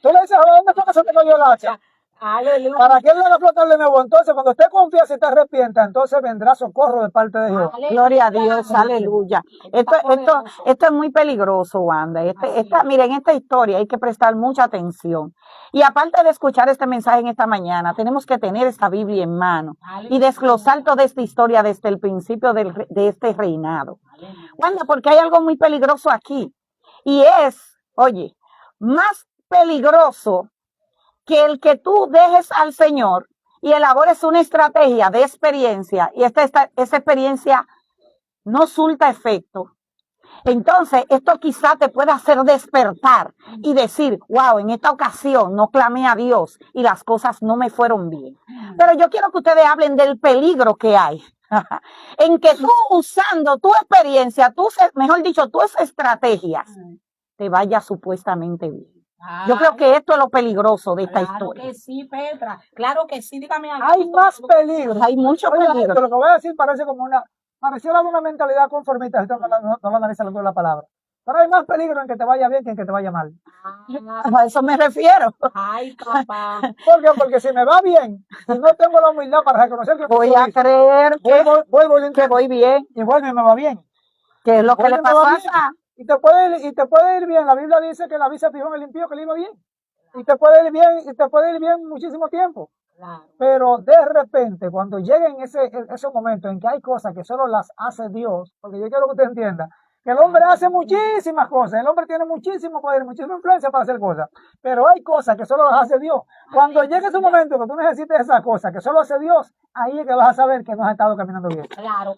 tú le dices, ¿a dónde fue que se te cayó el hacha? Aleluya. Para que Él le haga flotar de nuevo. Entonces, cuando usted confía y te arrepienta, entonces vendrá socorro de parte de Jehová. Gloria a Dios, aleluya. Esto es muy peligroso, Wanda. Miren, esta historia hay que prestar mucha atención. Y aparte de escuchar este mensaje en esta mañana, tenemos que tener esta Biblia en mano y desglosar toda esta historia desde el principio de este reinado. Wanda, porque hay algo muy peligroso aquí. Y es, oye, más peligroso que el que tú dejes al Señor y elabores una estrategia de experiencia y esa experiencia no surta efecto. Entonces, esto quizá te puede hacer despertar y decir, wow, en esta ocasión no clamé a Dios y las cosas no me fueron bien. Pero yo quiero que ustedes hablen del peligro que hay en que tú usando tu experiencia, mejor dicho, tus estrategias, te vaya supuestamente bien. Yo creo que esto es lo peligroso de esta historia. Claro que sí, Petra. Claro que sí, dígame algo. Hay más peligro. Hay mucho peligro. Lo que voy a decir parece como pareciera una mentalidad conformista. Esto no lo analiza la palabra. Pero hay más peligro en que te vaya bien que en que te vaya mal. A eso me refiero. Ay, papá. ¿Por qué? Porque si me va bien y no tengo la humildad para reconocer que Voy a creer que voy bien. y vuelve y me va bien. Que es lo que le pasó a Y te puede ir bien. La Biblia dice que la vista fijó en el impío que le iba bien. Y te puede ir bien muchísimo tiempo. Claro. Pero de repente, cuando lleguen esos momentos en que hay cosas que solo las hace Dios, porque yo quiero que usted entienda, que el hombre hace muchísimas cosas, el hombre tiene muchísimo poder, muchísima influencia para hacer cosas, pero hay cosas que solo las hace Dios. Cuando llegue ese momento que tú necesites esas cosas que solo hace Dios, ahí es que vas a saber que no has estado caminando bien. Claro.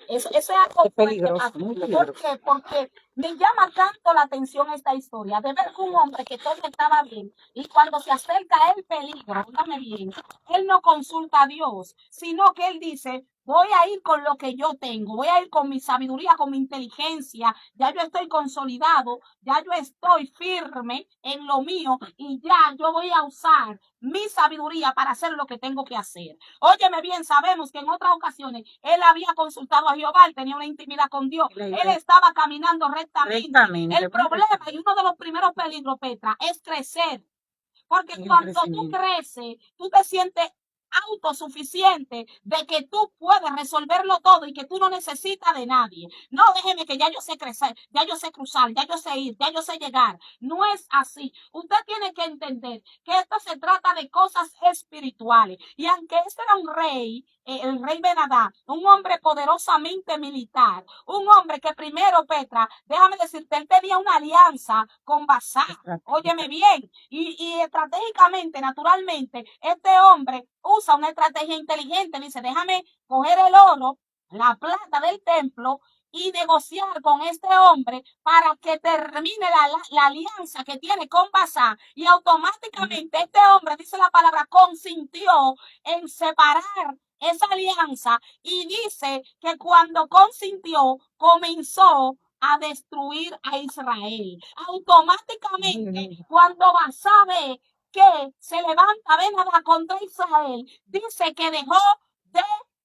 Eso es algo peligroso, muy peligroso. ¿Por qué? Porque me llama tanto la atención esta historia de ver que un hombre que todo estaba bien y cuando se acerca el peligro, dígame bien, él no consulta a Dios, sino que él dice, voy a ir con lo que yo tengo, voy a ir con mi sabiduría, con mi inteligencia, ya yo estoy consolidado, ya yo estoy firme en lo mío y ya yo voy a usar mi sabiduría para hacer lo que tengo que hacer. Óyeme bien, sabemos que en otras ocasiones él había consultado a Jehová, él tenía una intimidad con Dios, él estaba caminando rectamente. El problema y uno de los primeros peligros, Petra, es crecer. Porque cuando tú creces, tú te sientes autosuficiente de que tú puedes resolverlo todo y que tú no necesitas de nadie. No, déjeme que ya yo sé crecer, ya yo sé cruzar, ya yo sé ir, ya yo sé llegar. No es así. Usted tiene que entender que esto se trata de cosas espirituales. Y aunque este era un rey, el rey Ben-Hadad, un hombre poderosamente militar, un hombre que primero, Petra, déjame decirte, él tenía una alianza con Basá. Óyeme bien. Y estratégicamente, naturalmente, este hombre usa una estrategia inteligente. Dice, déjame coger el oro, la plata del templo y negociar con este hombre para que termine la alianza que tiene con Basá. Y automáticamente este hombre, dice la palabra, consintió en separar esa alianza y dice que cuando consintió, comenzó a destruir a Israel. Automáticamente, cuando Basá ve que se levanta Ben-Hadad contra Israel, dice que dejó de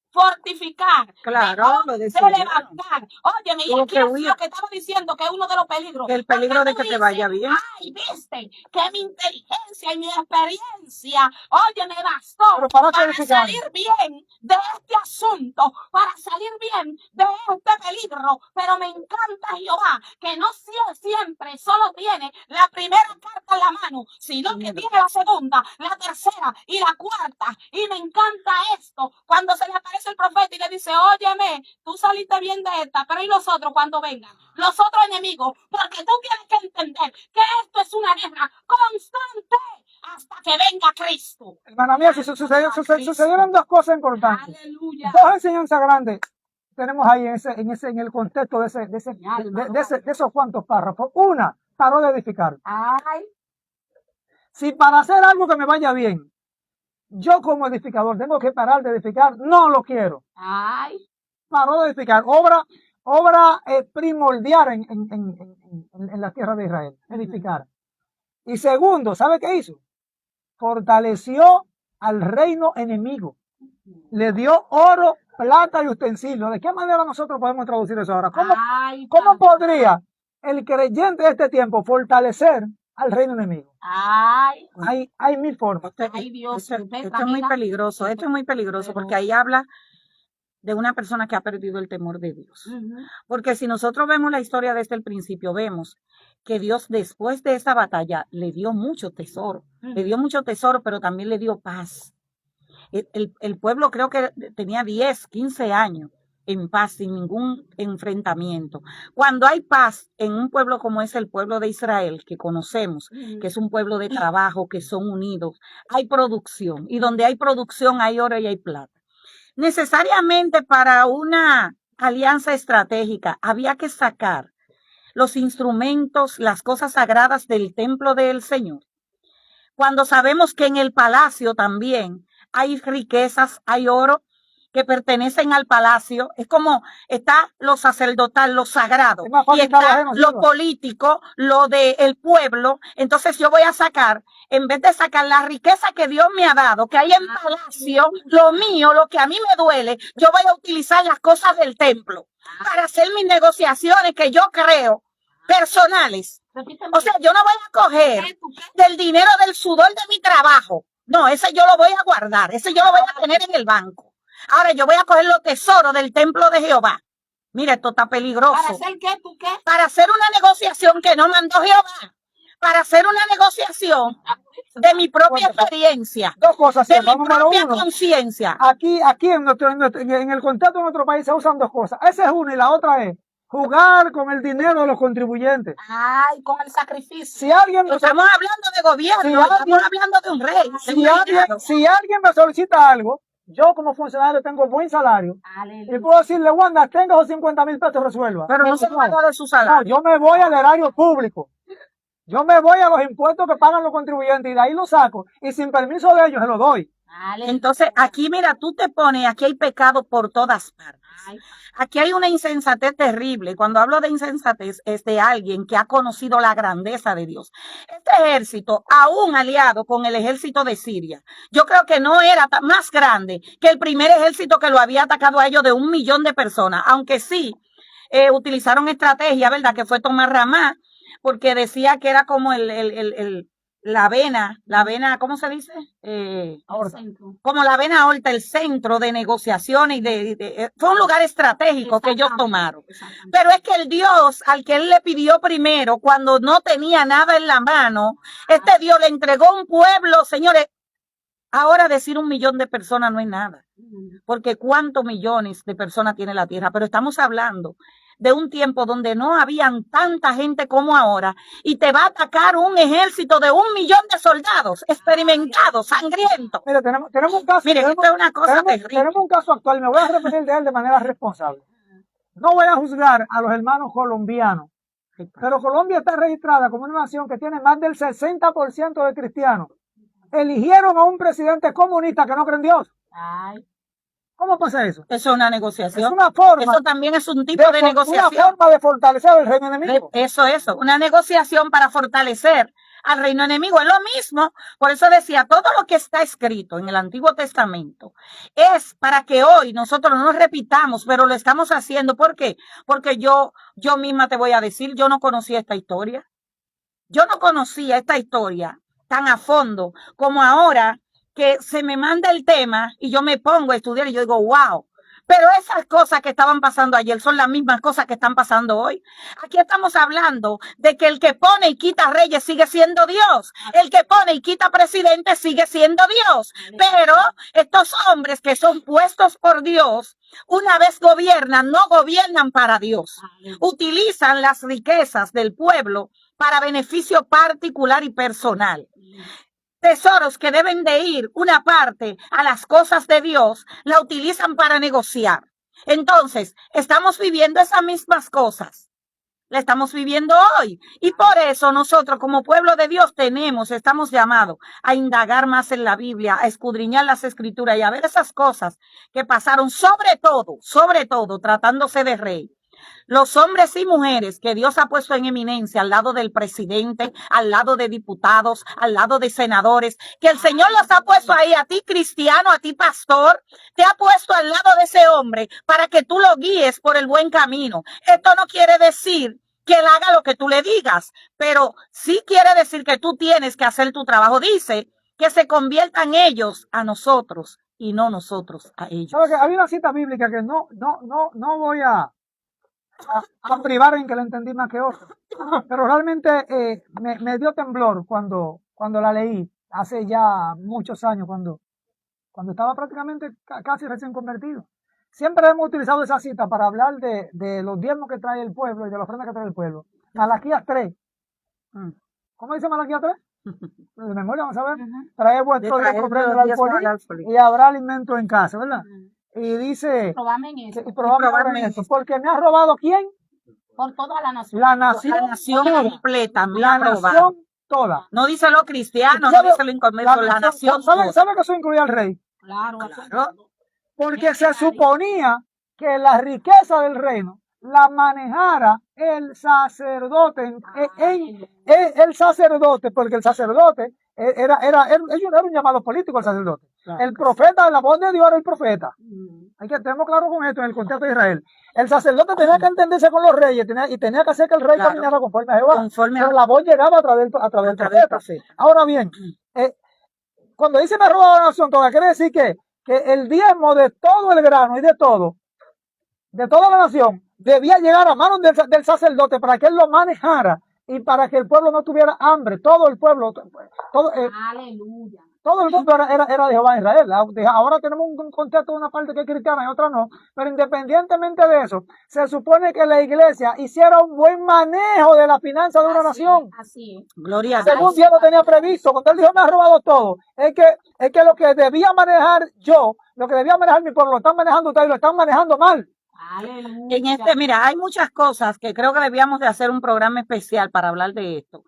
fortificar, claro, de levantar. Óyeme, y aquí es lo que estaba diciendo, que es uno de los peligros. El peligro de que te vaya bien. Ay, viste, que mi inteligencia y mi experiencia, oye, me bastó para salir bien de este asunto, para salir bien de este peligro. Pero me encanta Jehová, que no siempre solo tiene la primera carta en la mano, sino que tiene la segunda, la tercera y la cuarta. Y me encanta esto, cuando se le aparece el profeta y le dice, óyeme, tú saliste bien de esta, pero ¿y los otros cuando vengan? Los otros enemigos, porque tú tienes que entender que esto es una guerra constante hasta que venga Cristo. Hermana mía, sucedieron dos cosas importantes. Aleluya. Dos enseñanzas grandes tenemos ahí en el contexto de esos cuantos párrafos. Una, paró de edificar. Ay. Si para hacer algo que me vaya bien, yo como edificador tengo que parar de edificar, no lo quiero. Ay. Paró de edificar. Obra primordial en la tierra de Israel, edificar. Y segundo, ¿sabe qué hizo? Fortaleció al reino enemigo. Le dio oro, plata y utensilios. ¿De qué manera nosotros podemos traducir eso ahora? ¿Cómo podría el creyente de este tiempo fortalecer al reino enemigo. Ay, Hay mil formas. ay Dios, Esto usted, es muy amiga. peligroso, esto es muy peligroso porque ahí habla de una persona que ha perdido el temor de Dios. Ujú. Porque si nosotros vemos la historia desde el principio, vemos que Dios después de esa batalla le dio mucho tesoro, le dio mucho tesoro, pero también le dio paz. El pueblo creo que tenía 10, 15 años en paz, sin ningún enfrentamiento. Cuando hay paz en un pueblo como es el pueblo de Israel, que conocemos, que es un pueblo de trabajo, que son unidos, hay producción. Y donde hay producción hay oro y hay plata. Necesariamente para una alianza estratégica había que sacar los instrumentos, las cosas sagradas del templo del Señor. Cuando sabemos que en el palacio también hay riquezas, hay oro que pertenecen al palacio, es como está lo sacerdotal, lo sagrado, Es más fácil y está estar ajeno, lo ¿sí? político, lo del pueblo. Entonces yo voy a sacar, en vez de sacar la riqueza que Dios me ha dado, que hay en palacio, lo mío, lo que a mí me duele, yo voy a utilizar las cosas del templo para hacer mis negociaciones que yo creo personales. O sea, yo no voy a coger del dinero del sudor de mi trabajo. No, ese yo lo voy a guardar, ese yo lo voy a tener en el banco. Ahora yo voy a coger los tesoros del templo de Jehová. Mira, esto está peligroso. ¿Para hacer qué? ¿Tú qué? Para hacer una negociación que no mandó Jehová. Para hacer una negociación de mi propia experiencia, Dos cosas. de mi Número propia uno, conciencia. aquí en el contrato de nuestro país se usan dos cosas. Esa es una y la otra es jugar con el dinero de los contribuyentes. Ay, con el sacrificio. Si alguien, Estamos hablando de gobierno, Si estamos alguien- hablando de un rey. si alguien me solicita algo, yo como funcionario tengo buen salario y Aleluya. puedo decirle, Wanda, tenga esos 50,000 pesos, resuelva. Pero no se pagó de su No, salario. yo me voy al erario público. Yo me voy a los impuestos que pagan los contribuyentes y de ahí lo saco. Y sin permiso de ellos se lo doy. Aleluya. Entonces, aquí, mira, tú te pones, aquí hay pecado por todas partes. Ay, Aquí hay una insensatez terrible. Cuando hablo de insensatez, es de alguien que ha conocido la grandeza de Dios. Este ejército, aún aliado con el ejército de Siria, yo creo que no era más grande que el primer ejército que lo había atacado a ellos de 1 millón de personas, aunque sí utilizaron estrategia, ¿verdad? Que fue tomar Ramá, porque decía que era como la vena, ¿cómo se dice? Ahora, Como la vena aorta, el centro de negociaciones fue un lugar estratégico que ellos tomaron. Pero es que el Dios al que él le pidió primero, cuando no tenía nada en la mano, este Dios le entregó un pueblo, señores. Ahora decir 1 millón de personas no es nada, porque cuántos millones de personas tiene la tierra, pero estamos hablando de un tiempo donde no habían tanta gente como ahora, y te va a atacar un ejército de 1 millón de soldados experimentados, sangrientos. mira, tenemos un caso. Miren, esto es una cosa terrible. Tenemos un caso actual. Me voy a referir de él de manera responsable. No voy a juzgar a los hermanos colombianos, pero Colombia está registrada como una nación que tiene más del 60% de cristianos. Eligieron a un presidente comunista que no cree en Dios. ay. ¿Cómo pasa eso? Eso es una Es negociación. una forma, Eso también es un tipo de una negociación. forma de fortalecer el reino enemigo. Eso, una negociación para fortalecer al reino enemigo. Es lo mismo, por eso decía, todo lo que está escrito en el Antiguo Testamento es para que hoy nosotros no nos repitamos, pero lo estamos haciendo. ¿Por qué? Porque yo misma te voy a decir, yo no conocía esta historia. Yo no conocía esta historia tan a fondo como ahora que se me manda el tema y yo me pongo a estudiar y yo digo, wow. Pero esas cosas que estaban pasando ayer son las mismas cosas que están pasando hoy. Aquí estamos hablando de que el que pone y quita reyes sigue siendo Dios. El que pone y quita presidentes sigue siendo Dios. Pero estos hombres que son puestos por Dios, una vez gobiernan, no gobiernan para Dios. Utilizan las riquezas del pueblo para beneficio particular y personal. Tesoros que deben de ir una parte a las cosas de Dios, la utilizan para negociar. Entonces, estamos viviendo esas mismas cosas. La estamos viviendo hoy. Y por eso nosotros como pueblo de Dios estamos llamados a indagar más en la Biblia, a escudriñar las escrituras y a ver esas cosas que pasaron, sobre todo, tratándose de rey. Los hombres y mujeres que Dios ha puesto en eminencia al lado del presidente, al lado de diputados, al lado de senadores, que el Señor los ha puesto ahí, a ti cristiano, a ti pastor, te ha puesto al lado de ese hombre para que tú lo guíes por el buen camino. Esto no quiere decir que él haga lo que tú le digas, pero sí quiere decir que tú tienes que hacer tu trabajo. Dice que se conviertan ellos a nosotros y no nosotros a ellos. ¿Sabe que hay una cita bíblica que no voy a privar en que la entendí más que otra? Pero realmente me dio temblor cuando la leí hace ya muchos años, cuando estaba prácticamente casi recién convertido. Siempre hemos utilizado esa cita para hablar de los diezmos que trae el pueblo y de las ofrendas que trae el pueblo. Malaquías 3. ¿Cómo dice Malaquías 3? De memoria, vamos a ver. Trae vuestro ofrenda al alfolí y habrá alimento en casa, ¿verdad? Y dice, Probadme en eso. probadme en esto. Porque me ha robado ¿quién? Por toda la nación. La nación completa, la nación toda. No dice lo cristiano, no dice lo inconverso, la nación toda. ¿Sabe que eso incluía al rey? Claro. Porque se suponía que la riqueza del reino la manejara el sacerdote, el sacerdote, porque el sacerdote era un llamado político, el sacerdote. Claro. El profeta, la voz de Dios era el profeta. Tenemos claro con esto en el contexto de Israel. El sacerdote tenía que entenderse con los reyes y tenía que hacer que el rey caminara conforme a Jehová. Pero la voz llegaba a través del profeta. Ahora bien, cuando dice me roba la nación toda, quiere decir que el diezmo de todo el grano y de toda la nación, debía llegar a manos del sacerdote para que él lo manejara y para que el pueblo no tuviera hambre. Todo el pueblo, aleluya. Todo el mundo era de Jehová en Israel. Ahora tenemos un contexto de una parte que es cristiana y otra no. Pero independientemente de eso, se supone que la iglesia hiciera un buen manejo de la finanza de una nación. Así es. Gloria a Dios. Según Dios lo tenía previsto. Cuando él dijo me ha robado todo, es que lo que debía manejar yo, lo que debía manejar mi pueblo, lo están manejando ustedes y lo están manejando mal. Aleluya. Mira, hay muchas cosas que creo que debíamos de hacer un programa especial para hablar de esto.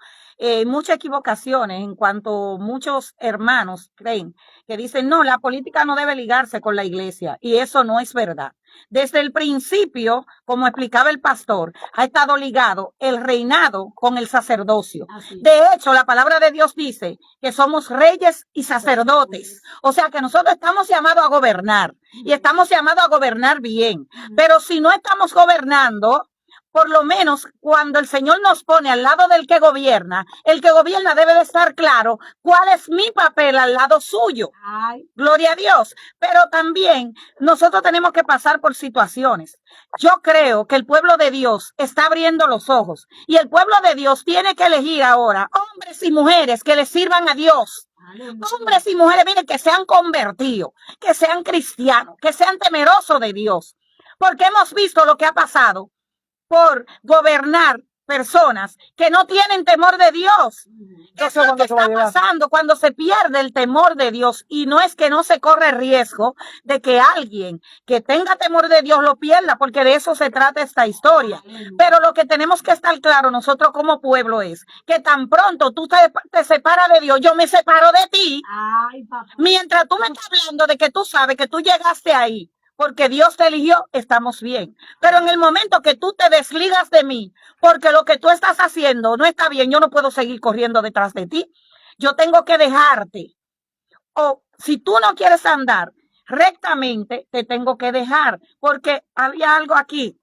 Muchas equivocaciones en cuanto muchos hermanos creen que dicen, no, la política no debe ligarse con la iglesia, y eso no es verdad. Desde el principio, como explicaba el pastor, ha estado ligado el reinado con el sacerdocio. De hecho, la palabra de Dios dice que somos reyes y sacerdotes. O sea que nosotros estamos llamados a gobernar y estamos llamados a gobernar bien. Pero si no estamos gobernando, por lo menos cuando el Señor nos pone al lado del que gobierna, el que gobierna debe de estar claro cuál es mi papel al lado suyo. Ay. Gloria a Dios. Pero también nosotros tenemos que pasar por situaciones. Yo creo que el pueblo de Dios está abriendo los ojos y el pueblo de Dios tiene que elegir ahora hombres y mujeres que le sirvan a Dios. Hombres y mujeres, miren, que sean convertidos, que sean cristianos, que sean temerosos de Dios. Porque hemos visto lo que ha pasado por gobernar personas que no tienen temor de Dios. Eso es lo que está pasando cuando se pierde el temor de Dios. Y no es que no se corre riesgo de que alguien que tenga temor de Dios lo pierda, porque de eso se trata esta historia. Pero lo que tenemos que estar claro nosotros como pueblo es que tan pronto tú te separas de Dios, yo me separo de ti. Ay, papá. Mientras tú me estás hablando de que tú sabes que tú llegaste ahí porque Dios te eligió, estamos bien. Pero en el momento que tú te desligas de mí, porque lo que tú estás haciendo no está bien, yo no puedo seguir corriendo detrás de ti. Yo tengo que dejarte. O si tú no quieres andar rectamente, te tengo que dejar. Porque había algo aquí.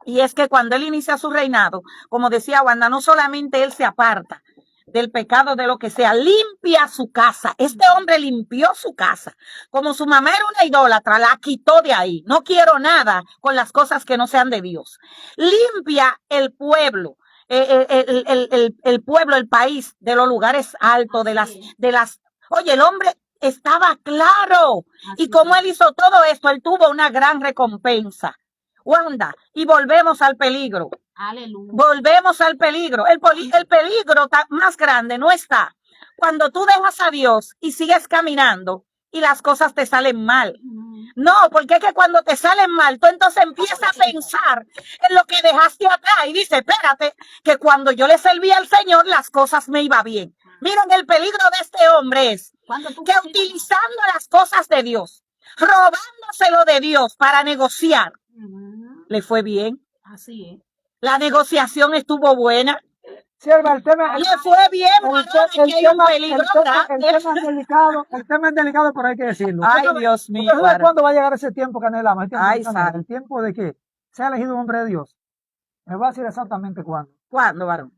Y es que cuando él inicia su reinado, como decía Wanda, no solamente él se aparta del pecado, de lo que sea, limpia su casa. Este hombre limpió su casa. Como su mamá era una idólatra, la quitó de ahí. No quiero nada con las cosas que no sean de Dios. Limpia el pueblo. El pueblo, el país, de los lugares altos, de las. Oye, el hombre estaba claro. Y como él hizo todo esto, él tuvo una gran recompensa. Wanda, y volvemos al peligro. Aleluya. Volvemos al peligro. El peligro más grande no está cuando tú dejas a Dios y sigues caminando y las cosas te salen mal. No, porque es que cuando te salen mal, tú entonces empiezas a pensar en lo que dejaste atrás y dices, espérate, que cuando yo le servía al Señor, las cosas me iban bien. Miren, el peligro de este hombre es que utilizando las cosas de Dios, robándoselo de Dios para negociar, le fue bien. Así es. La negociación estuvo buena. Sierva, el tema le fue bien. El tema es delicado, pero hay que decirlo. Ay, Dios mío. ¿Cuándo va a llegar ese tiempo que anhelamos? El tiempo de que sea elegido un hombre de Dios. Me voy a decir exactamente cuándo. ¿Cuándo, varón?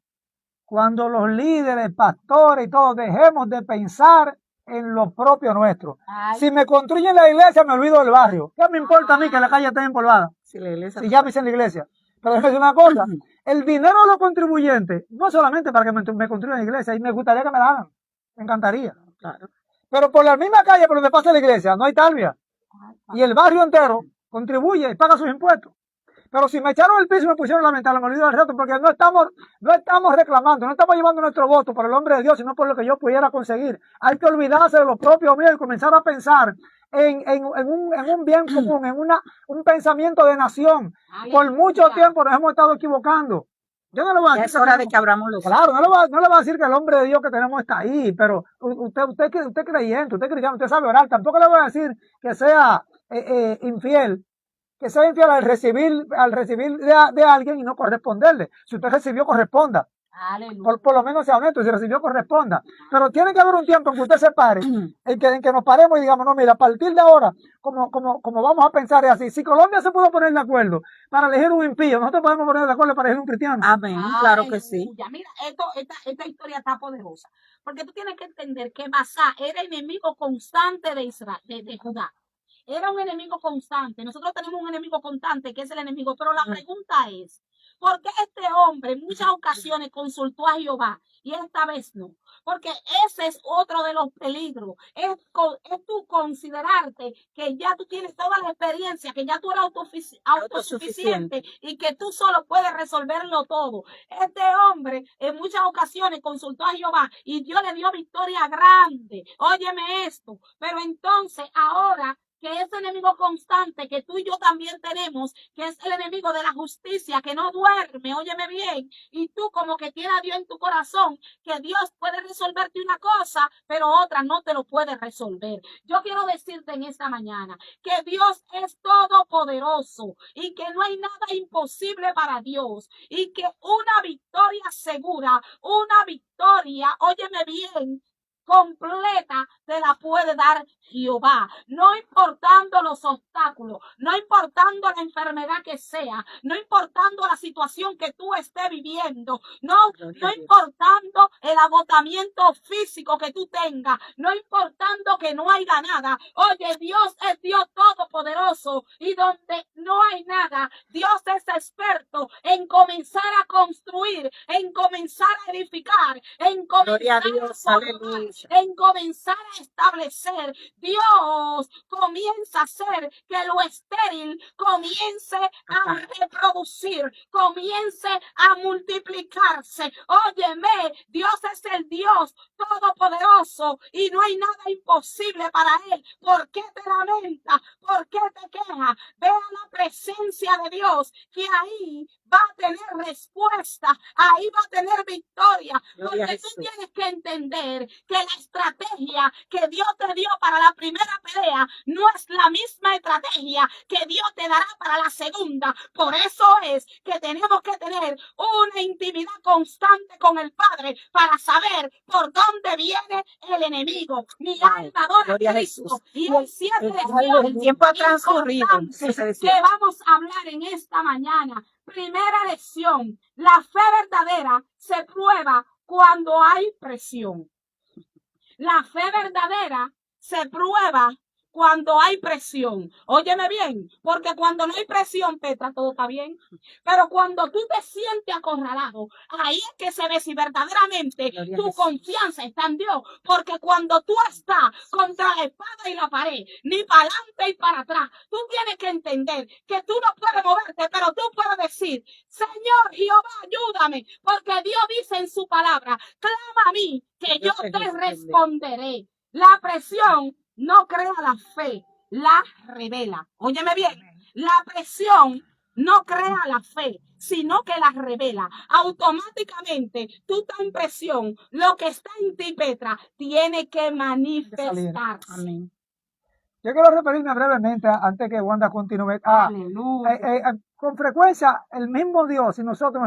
Cuando los líderes, pastores y todos dejemos de pensar en lo propio nuestro. Ay. Si me construyen la iglesia, me olvido del barrio. ¿Qué me importa a mí que la calle esté empolvada? Si la iglesia... Si ya me hice en la iglesia. Pero déjame decir una cosa. El dinero de los contribuyentes, no solamente para que me construyan la iglesia, y me gustaría que me la hagan. Me encantaría. Claro. Pero por la misma calle por donde pasa la iglesia, no hay talvia. Y el barrio entero contribuye y paga sus impuestos. Pero si me echaron el piso y me pusieron la ventana, me olvido del resto, porque no estamos reclamando, no estamos llevando nuestro voto por el hombre de Dios, sino por lo que yo pudiera conseguir. Hay que olvidarse de lo propio mío y comenzar a pensar en un bien común, en un pensamiento de nación. Por mucho tiempo nos hemos estado equivocando. Yo no le voy a decir. Es hora de que abramos los ojos. Claro, no le voy a decir que el hombre de Dios que tenemos está ahí, pero usted creyente, usted cristiano, usted sabe orar. Tampoco le voy a decir que sea infiel. Que sea infiel al recibir de alguien y no corresponderle. Si usted recibió, corresponda. Por lo menos sea honesto, si recibió, corresponda. Pero tiene que haber un tiempo en que usted se pare, en que nos paremos y digamos, no, mira, a partir de ahora, como vamos a pensar es así. Si Colombia se pudo poner de acuerdo para elegir un impío, nosotros podemos poner de acuerdo para elegir un cristiano. Amén, claro que sí. Mira, esta historia está poderosa. Porque tú tienes que entender que Basá era enemigo constante de Israel, de Judá. Era un enemigo constante. Nosotros tenemos un enemigo constante que es el enemigo. Pero la pregunta es, ¿por qué este hombre en muchas ocasiones consultó a Jehová y esta vez no? Porque ese es otro de los peligros. Es tú considerarte que ya tú tienes toda la experiencia, que ya tú eres autosuficiente y que tú solo puedes resolverlo todo. Este hombre en muchas ocasiones consultó a Jehová y Dios le dio victoria grande. Óyeme esto. Pero entonces ahora que ese enemigo constante que tú y yo también tenemos, que es el enemigo de la justicia, que no duerme, óyeme bien, y tú como que tienes a Dios en tu corazón, que Dios puede resolverte una cosa, pero otra no te lo puede resolver. Yo quiero decirte en esta mañana que Dios es todopoderoso y que no hay nada imposible para Dios y que una victoria segura, una victoria, óyeme bien, completa te la puede dar Jehová, no importando los obstáculos, no importando la enfermedad que sea, no importando la situación que tú estés viviendo, no importando el agotamiento físico que tú tengas, no importando que no haya nada. Oye, Dios es Dios todopoderoso y donde no hay nada, Dios es experto en comenzar a construir, en comenzar a edificar, en comenzar en comenzar a establecer. Dios comienza a hacer que lo estéril comience a reproducir, comience a multiplicarse. Óyeme, Dios es el Dios todopoderoso y no hay nada imposible para él. ¿Por qué te lamentas? ¿Por qué te quejas? Ve a la presencia de Dios, que ahí va a tener respuesta, ahí va a tener victoria, porque tú tienes que entender que la estrategia que Dios te dio para la primera pelea no es la misma estrategia que Dios te dará para la segunda. Por eso es que tenemos que tener una intimidad constante con el Padre para saber por dónde viene el enemigo. Mi alma adora a Cristo y hay 7 lecciones el tiempo ha transcurrido que vamos a hablar en esta mañana. Primera lección: la fe verdadera se prueba cuando hay presión. La fe verdadera se prueba cuando hay presión. Óyeme bien, porque cuando no hay presión, Petra, todo está bien. Pero cuando tú te sientes acorralado, ahí es que se ve si verdaderamente tu confianza está en Dios. Porque cuando tú estás contra la espada y la pared, ni para adelante y para atrás, tú tienes que entender que tú no puedes moverte, pero tú puedes decir: Señor Jehová, ayúdame, porque Dios dice en su palabra: clama a mí, que yo te responderé. La presión no crea la fe, la revela. Óyeme bien, la presión no crea la fe, sino que la revela. Automáticamente tú estás en presión, lo que está en ti, Petra, tiene que manifestarse. Amén. Yo quiero referirme brevemente, antes que Wanda continúe, con frecuencia el mismo Dios, y nosotros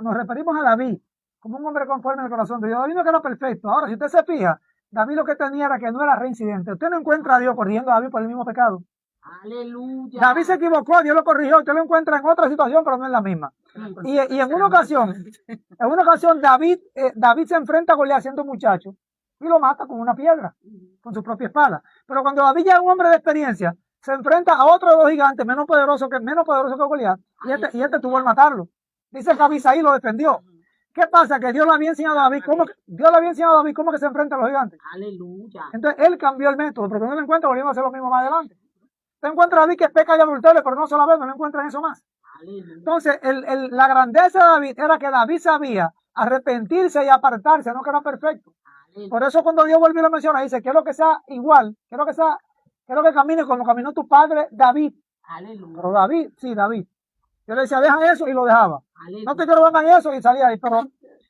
nos referimos a David como un hombre conforme al corazón de Dios. David no era perfecto. Ahora, si usted se fija, David lo que tenía era que no era reincidente. Usted no encuentra a Dios corrigiendo a David por el mismo pecado. Aleluya. David se equivocó, Dios lo corrigió, usted lo encuentra en otra situación, pero no es la misma. Y en una ocasión David se enfrenta a Goliat siendo muchacho y lo mata con una piedra, con su propia espada. Pero cuando David ya es un hombre de experiencia, se enfrenta a otro de los gigantes menos poderoso que Goliat, y este tuvo que matarlo. Dice que Abisai lo defendió. ¿Qué pasa? Que Dios le había enseñado a David cómo que se enfrenta a los gigantes. Aleluya. Entonces él cambió el método, porque no lo encuentra volviendo a hacer lo mismo más adelante. Usted encuentra a David que peca y adulterio, pero no solamente no lo encuentra en eso más. Aleluya. Entonces, la grandeza de David era que David sabía arrepentirse y apartarse, no que era perfecto. Aleluya. Por eso cuando Dios vuelve y lo menciona, dice, quiero que sea igual, quiero que camine como caminó tu padre David. Aleluya. Pero David, sí, David. Yo le decía, deja eso y lo dejaba. Aleluya. No te quiero ver en eso y salía ahí. Pero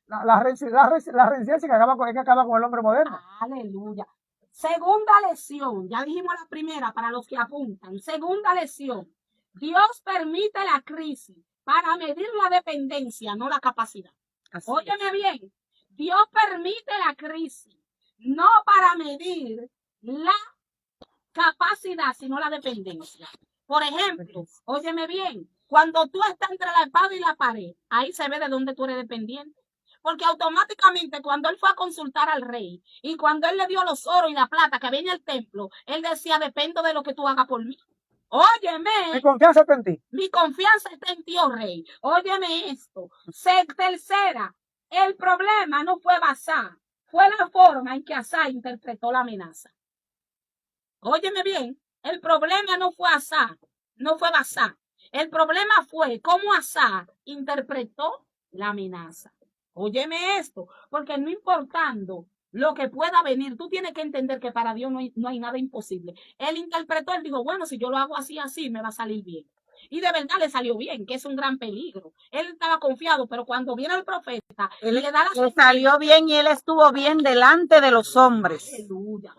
la resistencia que acaba con el hombre moderno. Aleluya. Segunda lección, ya dijimos la primera para los que apuntan. Segunda lección, Dios permite la crisis para medir la dependencia, no la capacidad. Óyeme bien, Dios permite la crisis, no para medir la capacidad, sino la dependencia. Por ejemplo, óyeme bien, cuando tú estás entre la espada y la pared, ahí se ve de dónde tú eres dependiente. Porque automáticamente cuando él fue a consultar al rey y cuando él le dio los oros y la plata que había en el templo, él decía, dependo de lo que tú hagas por mí. Óyeme. Mi confianza está en ti. Mi confianza está en ti, oh rey. Óyeme esto. Tercera, el problema no fue Basá, fue la forma en que Asá interpretó la amenaza. Óyeme bien, el problema no fue Asá, no fue Basá. El problema fue cómo Asá interpretó la amenaza. Óyeme esto, porque no importando lo que pueda venir, tú tienes que entender que para Dios no hay nada imposible. Él interpretó, él dijo, bueno, si yo lo hago así, me va a salir bien. Y de verdad le salió bien, que es un gran peligro. Él estaba confiado, pero cuando viene el profeta, le salió bien y él estuvo bien delante de los hombres. Aleluya.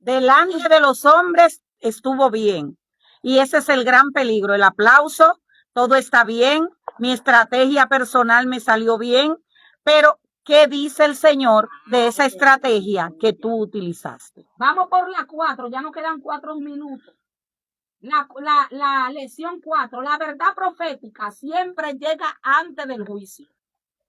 Delante de los hombres estuvo bien. Y ese es el gran peligro, el aplauso, todo está bien, mi estrategia personal me salió bien, pero ¿qué dice el Señor de esa estrategia que tú utilizaste? Vamos por la 4, ya nos quedan 4 minutos. La lección 4, la verdad profética siempre llega antes del juicio.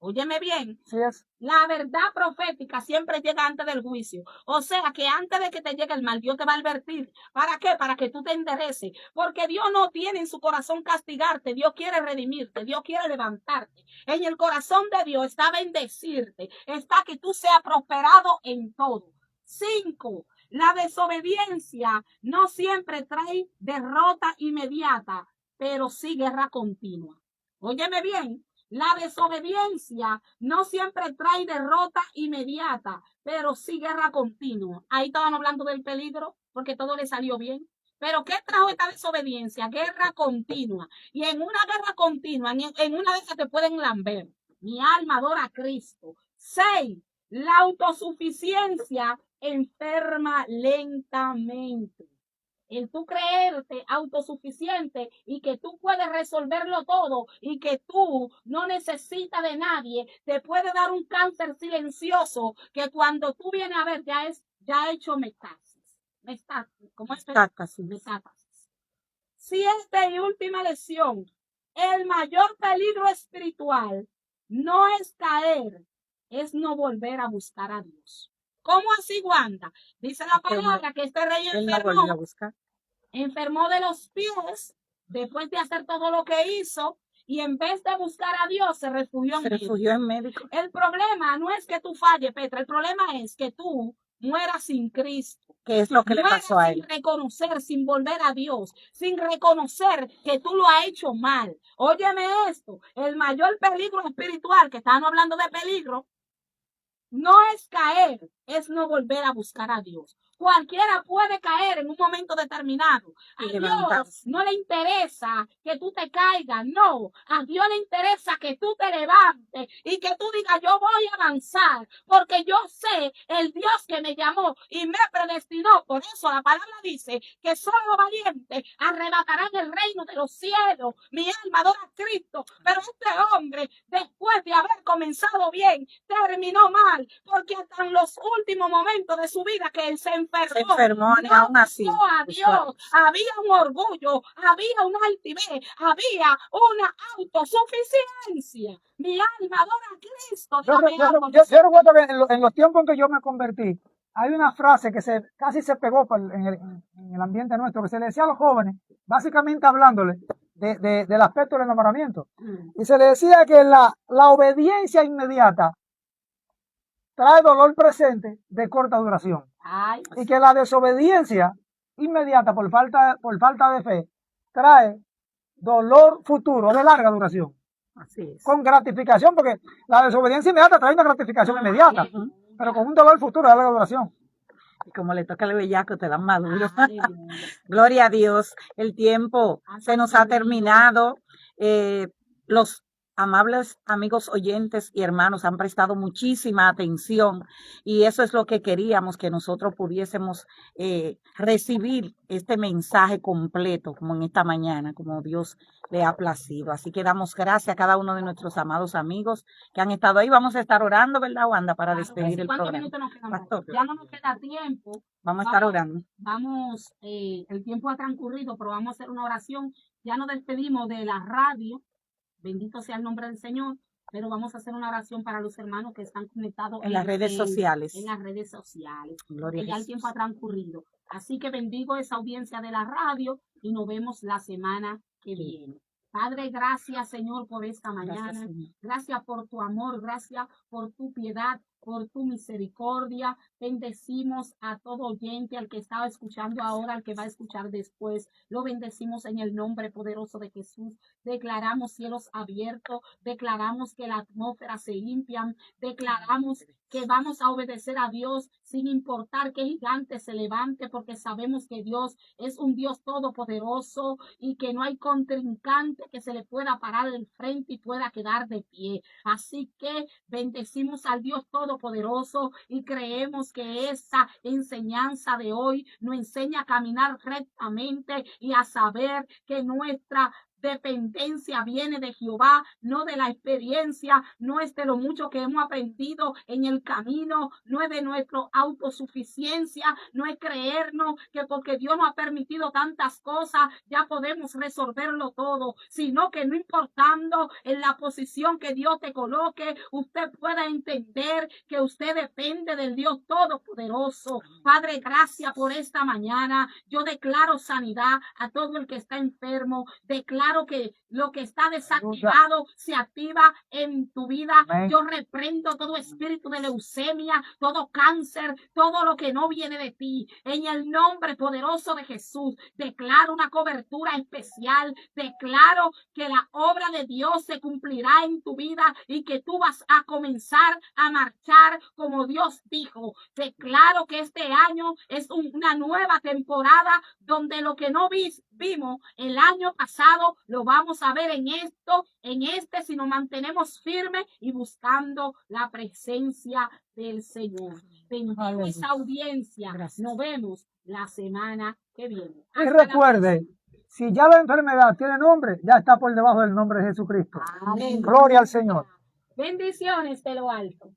Óyeme bien, Sí es. la verdad profética siempre llega antes del juicio. O sea que antes de que te llegue el mal, Dios te va a advertir. ¿Para qué? Para que tú te endereces. Porque Dios no tiene en su corazón castigarte. Dios quiere redimirte. Dios quiere levantarte. En el corazón de Dios está bendecirte. Está que tú seas prosperado en todo. 5. La desobediencia no siempre trae derrota inmediata, pero sí guerra continua. Óyeme bien. La desobediencia no siempre trae derrota inmediata, pero sí guerra continua. Ahí estaban hablando del peligro, porque todo le salió bien. Pero ¿qué trajo esta desobediencia? Guerra continua. Y en una guerra continua, en una de esas te pueden lamber. Mi alma adora a Cristo. 6. La autosuficiencia enferma lentamente. El tú creerte autosuficiente y que tú puedes resolverlo todo y que tú no necesitas de nadie, te puede dar un cáncer silencioso que cuando tú vienes a ver ya ha hecho metástasis. ¿Cómo es? Metástasis. 7 y última lección. El mayor peligro espiritual no es caer, es no volver a buscar a Dios. ¿Cómo así, Wanda? Dice la palabra que este rey enfermó de los pies después de hacer todo lo que hizo y en vez de buscar a Dios se refugió en médico. El problema no es que tú falles, Petra, el problema es que tú mueras sin Cristo. ¿Qué es lo que le pasó a él? Sin reconocer, sin volver a Dios, sin reconocer que tú lo has hecho mal. Óyeme esto, el mayor peligro espiritual, que estamos hablando de peligro, no es caer, es no volver a buscar a Dios. Cualquiera puede caer en un momento determinado. A Dios no le interesa que tú te caigas, no. A Dios le interesa que tú te levantes y que tú digas, yo voy a avanzar, porque yo sé el Dios que me llamó y me predestinó. Por eso la palabra dice que solo los valientes arrebatarán el reino de los cielos. Mi alma adora a Cristo, pero este hombre, después de haber comenzado bien, terminó mal, porque hasta en los últimos momentos de su vida que él se Se enfermó ni aún así. No a Dios. Había un orgullo, había una altivez, había una autosuficiencia. Mi alma adora a Cristo. Yo recuerdo que en los tiempos en que yo me convertí, hay una frase que casi se pegó en el ambiente nuestro, que se le decía a los jóvenes, básicamente hablándole del aspecto del enamoramiento. Y se le decía que la obediencia inmediata trae dolor presente de corta duración. Ay, y que la desobediencia inmediata por falta de fe trae dolor futuro de larga duración. Así es. Con gratificación, porque la desobediencia inmediata trae una gratificación inmediata, pero con un dolor futuro de larga duración. Y como le toca el bellaco, te dan maduro. Gloria a Dios. El tiempo se nos ha terminado. Los amables amigos oyentes y hermanos han prestado muchísima atención y eso es lo que queríamos, que nosotros pudiésemos recibir este mensaje completo como en esta mañana, como Dios le ha placido. Así que damos gracias a cada uno de nuestros amados amigos que han estado ahí. Vamos a estar orando, ¿verdad, Wanda? Para despedir el programa. ¿Cuántos minutos nos quedan? Pastor, Ya no nos queda tiempo. vamos a estar orando. El tiempo ha transcurrido, pero vamos a hacer una oración. Ya nos despedimos de la radio. Bendito sea el nombre del Señor, pero vamos a hacer una oración para los hermanos que están conectados en las redes sociales. En las redes sociales. Gloria a ya el tiempo ha transcurrido. Así que bendigo esa audiencia de la radio y nos vemos la semana que viene. Padre, gracias, Señor, por esta mañana. Gracias por tu amor, gracias por tu piedad, por tu misericordia. Bendecimos a todo oyente, al que estaba escuchando ahora, al que va a escuchar después. Lo bendecimos en el nombre poderoso de Jesús. Declaramos cielos abiertos, declaramos que la atmósfera se limpia, declaramos que vamos a obedecer a Dios sin importar qué gigante se levante, porque sabemos que Dios es un Dios todopoderoso y que no hay contrincante que se le pueda parar en frente y pueda quedar de pie. Así que bendecimos al Dios todopoderoso y creemos que esta enseñanza de hoy nos enseña a caminar rectamente y a saber que nuestra dependencia viene de Jehová, no de la experiencia, no es de lo mucho que hemos aprendido en el camino, no es de nuestra autosuficiencia, no es creernos que porque Dios nos ha permitido tantas cosas ya podemos resolverlo todo, sino que no importando en la posición que Dios te coloque, usted pueda entender que usted depende del Dios todopoderoso. Padre, gracias por esta mañana. Yo declaro sanidad a todo el que está enfermo, declaro que lo que está desactivado se activa en tu vida. Amén. Yo reprendo todo espíritu de leucemia, todo cáncer, todo lo que no viene de ti. En el nombre poderoso de Jesús, declaro una cobertura especial. Declaro que la obra de Dios se cumplirá en tu vida y que tú vas a comenzar a marchar como Dios dijo. Declaro que este año es una nueva temporada donde lo que no vimos el año pasado lo vamos a ver en este, si nos mantenemos firmes y buscando la presencia del Señor. Bendigo esa audiencia. Gracias. Nos vemos la semana que viene. Y recuerde, si ya la enfermedad tiene nombre, ya está por debajo del nombre de Jesucristo. Amén. Gloria al Señor. Bendiciones de lo alto.